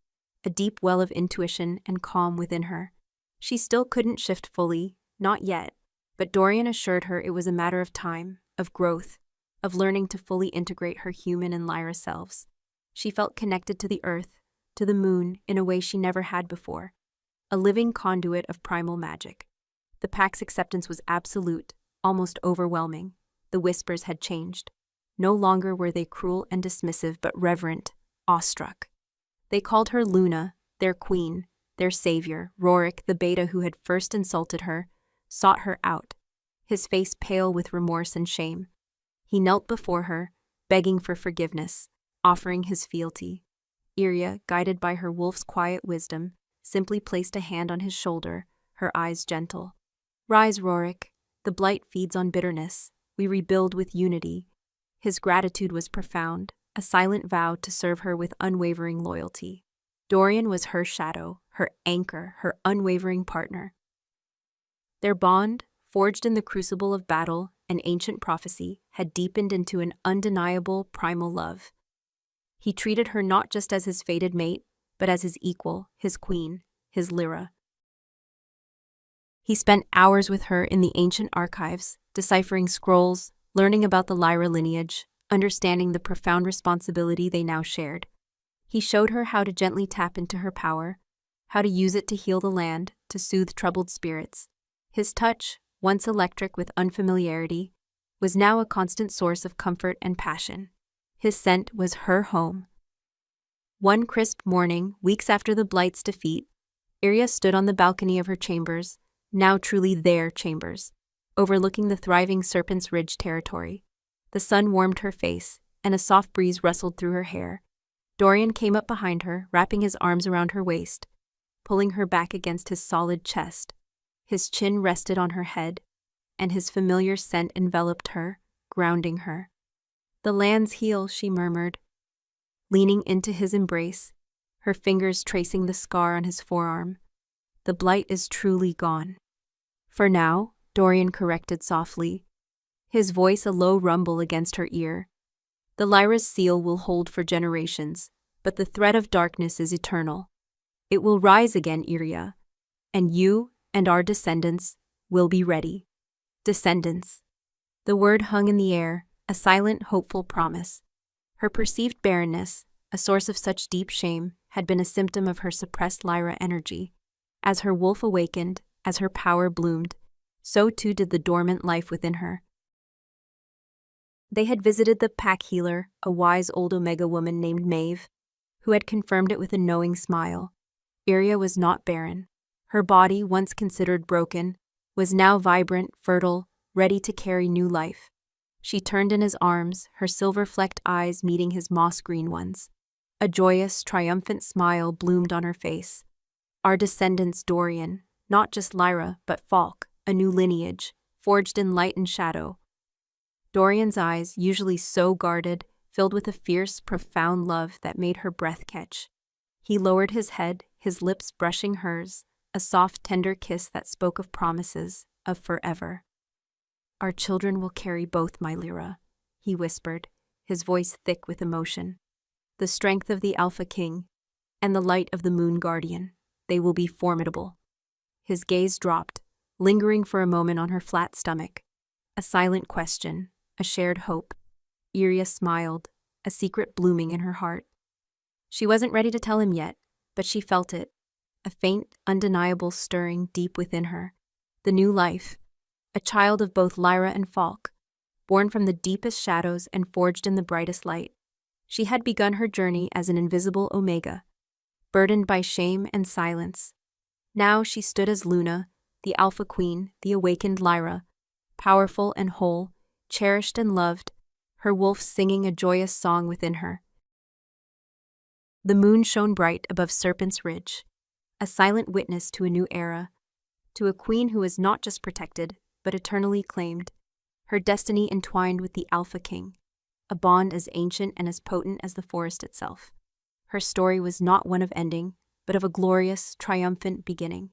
a deep well of intuition and calm within her. She still couldn't shift fully, not yet, but Dorian assured her it was a matter of time, of growth, of learning to fully integrate her human and Lyra selves. She felt connected to the earth, to the moon, in a way she never had before, a living conduit of primal magic. The pack's acceptance was absolute, almost overwhelming. The whispers had changed. No longer were they cruel and dismissive, but reverent, awestruck. They called her Luna, their queen, Their savior, Rorik, the beta who had first insulted her, sought her out, his face pale with remorse and shame. He knelt before her, begging for forgiveness, offering his fealty. Iria, guided by her wolf's quiet wisdom, simply placed a hand on his shoulder, her eyes gentle. "Rise, Rorik. The blight feeds on bitterness. We rebuild with unity." His gratitude was profound, a silent vow to serve her with unwavering loyalty. Dorian was her shadow, her anchor, her unwavering partner. Their bond, forged in the crucible of battle and ancient prophecy, had deepened into an undeniable primal love. He treated her not just as his fated mate, but as his equal, his queen, his Lyra. He spent hours with her in the ancient archives, deciphering scrolls, learning about the Lyra lineage, understanding the profound responsibility they now shared. He showed her how to gently tap into her power, how to use it to heal the land, to soothe troubled spirits. His touch, once electric with unfamiliarity, was now a constant source of comfort and passion. His scent was her home. One crisp morning, weeks after the Blight's defeat, Iria stood on the balcony of her chambers, now truly their chambers, overlooking the thriving Serpent's Ridge territory. The sun warmed her face, and a soft breeze rustled through her hair. Dorian came up behind her, wrapping his arms around her waist, pulling her back against his solid chest. His chin rested on her head, and his familiar scent enveloped her, grounding her. "The lands heal," she murmured, leaning into his embrace, her fingers tracing the scar on his forearm. "The blight is truly gone." "For now," Dorian corrected softly, his voice a low rumble against her ear. "The Lyra's seal will hold for generations, but the threat of darkness is eternal. It will rise again, Iria, and you and our descendants will be ready." Descendants. The word hung in the air, a silent, hopeful promise. Her perceived barrenness, a source of such deep shame, had been a symptom of her suppressed Lyra energy. As her wolf awakened, as her power bloomed, so too did the dormant life within her. They had visited the pack healer, a wise old Omega woman named Maeve, who had confirmed it with a knowing smile. Iria was not barren. Her body, once considered broken, was now vibrant, fertile, ready to carry new life. She turned in his arms, her silver-flecked eyes meeting his moss-green ones. A joyous, triumphant smile bloomed on her face. "Our descendants, Dorian, not just Lyra, but Falk, a new lineage, forged in light and shadow." Dorian's eyes, usually so guarded, filled with a fierce, profound love that made her breath catch. He lowered his head, his lips brushing hers, a soft, tender kiss that spoke of promises, of forever. "Our children will carry both, my Lyra," he whispered, his voice thick with emotion. "The strength of the Alpha King, and the light of the Moon Guardian. They will be formidable." His gaze dropped, lingering for a moment on her flat stomach. A silent question, a shared hope. Iria smiled, a secret blooming in her heart. She wasn't ready to tell him yet, but she felt it, a faint, undeniable stirring deep within her. The new life, a child of both Lyra and Falk, born from the deepest shadows and forged in the brightest light. She had begun her journey as an invisible Omega, burdened by shame and silence. Now she stood as Luna, the Alpha Queen, the awakened Lyra, powerful and whole, cherished and loved, her wolf singing a joyous song within her. The moon shone bright above Serpent's Ridge, a silent witness to a new era, to a queen who was not just protected, but eternally claimed, her destiny entwined with the Alpha King, a bond as ancient and as potent as the forest itself. Her story was not one of ending, but of a glorious, triumphant beginning.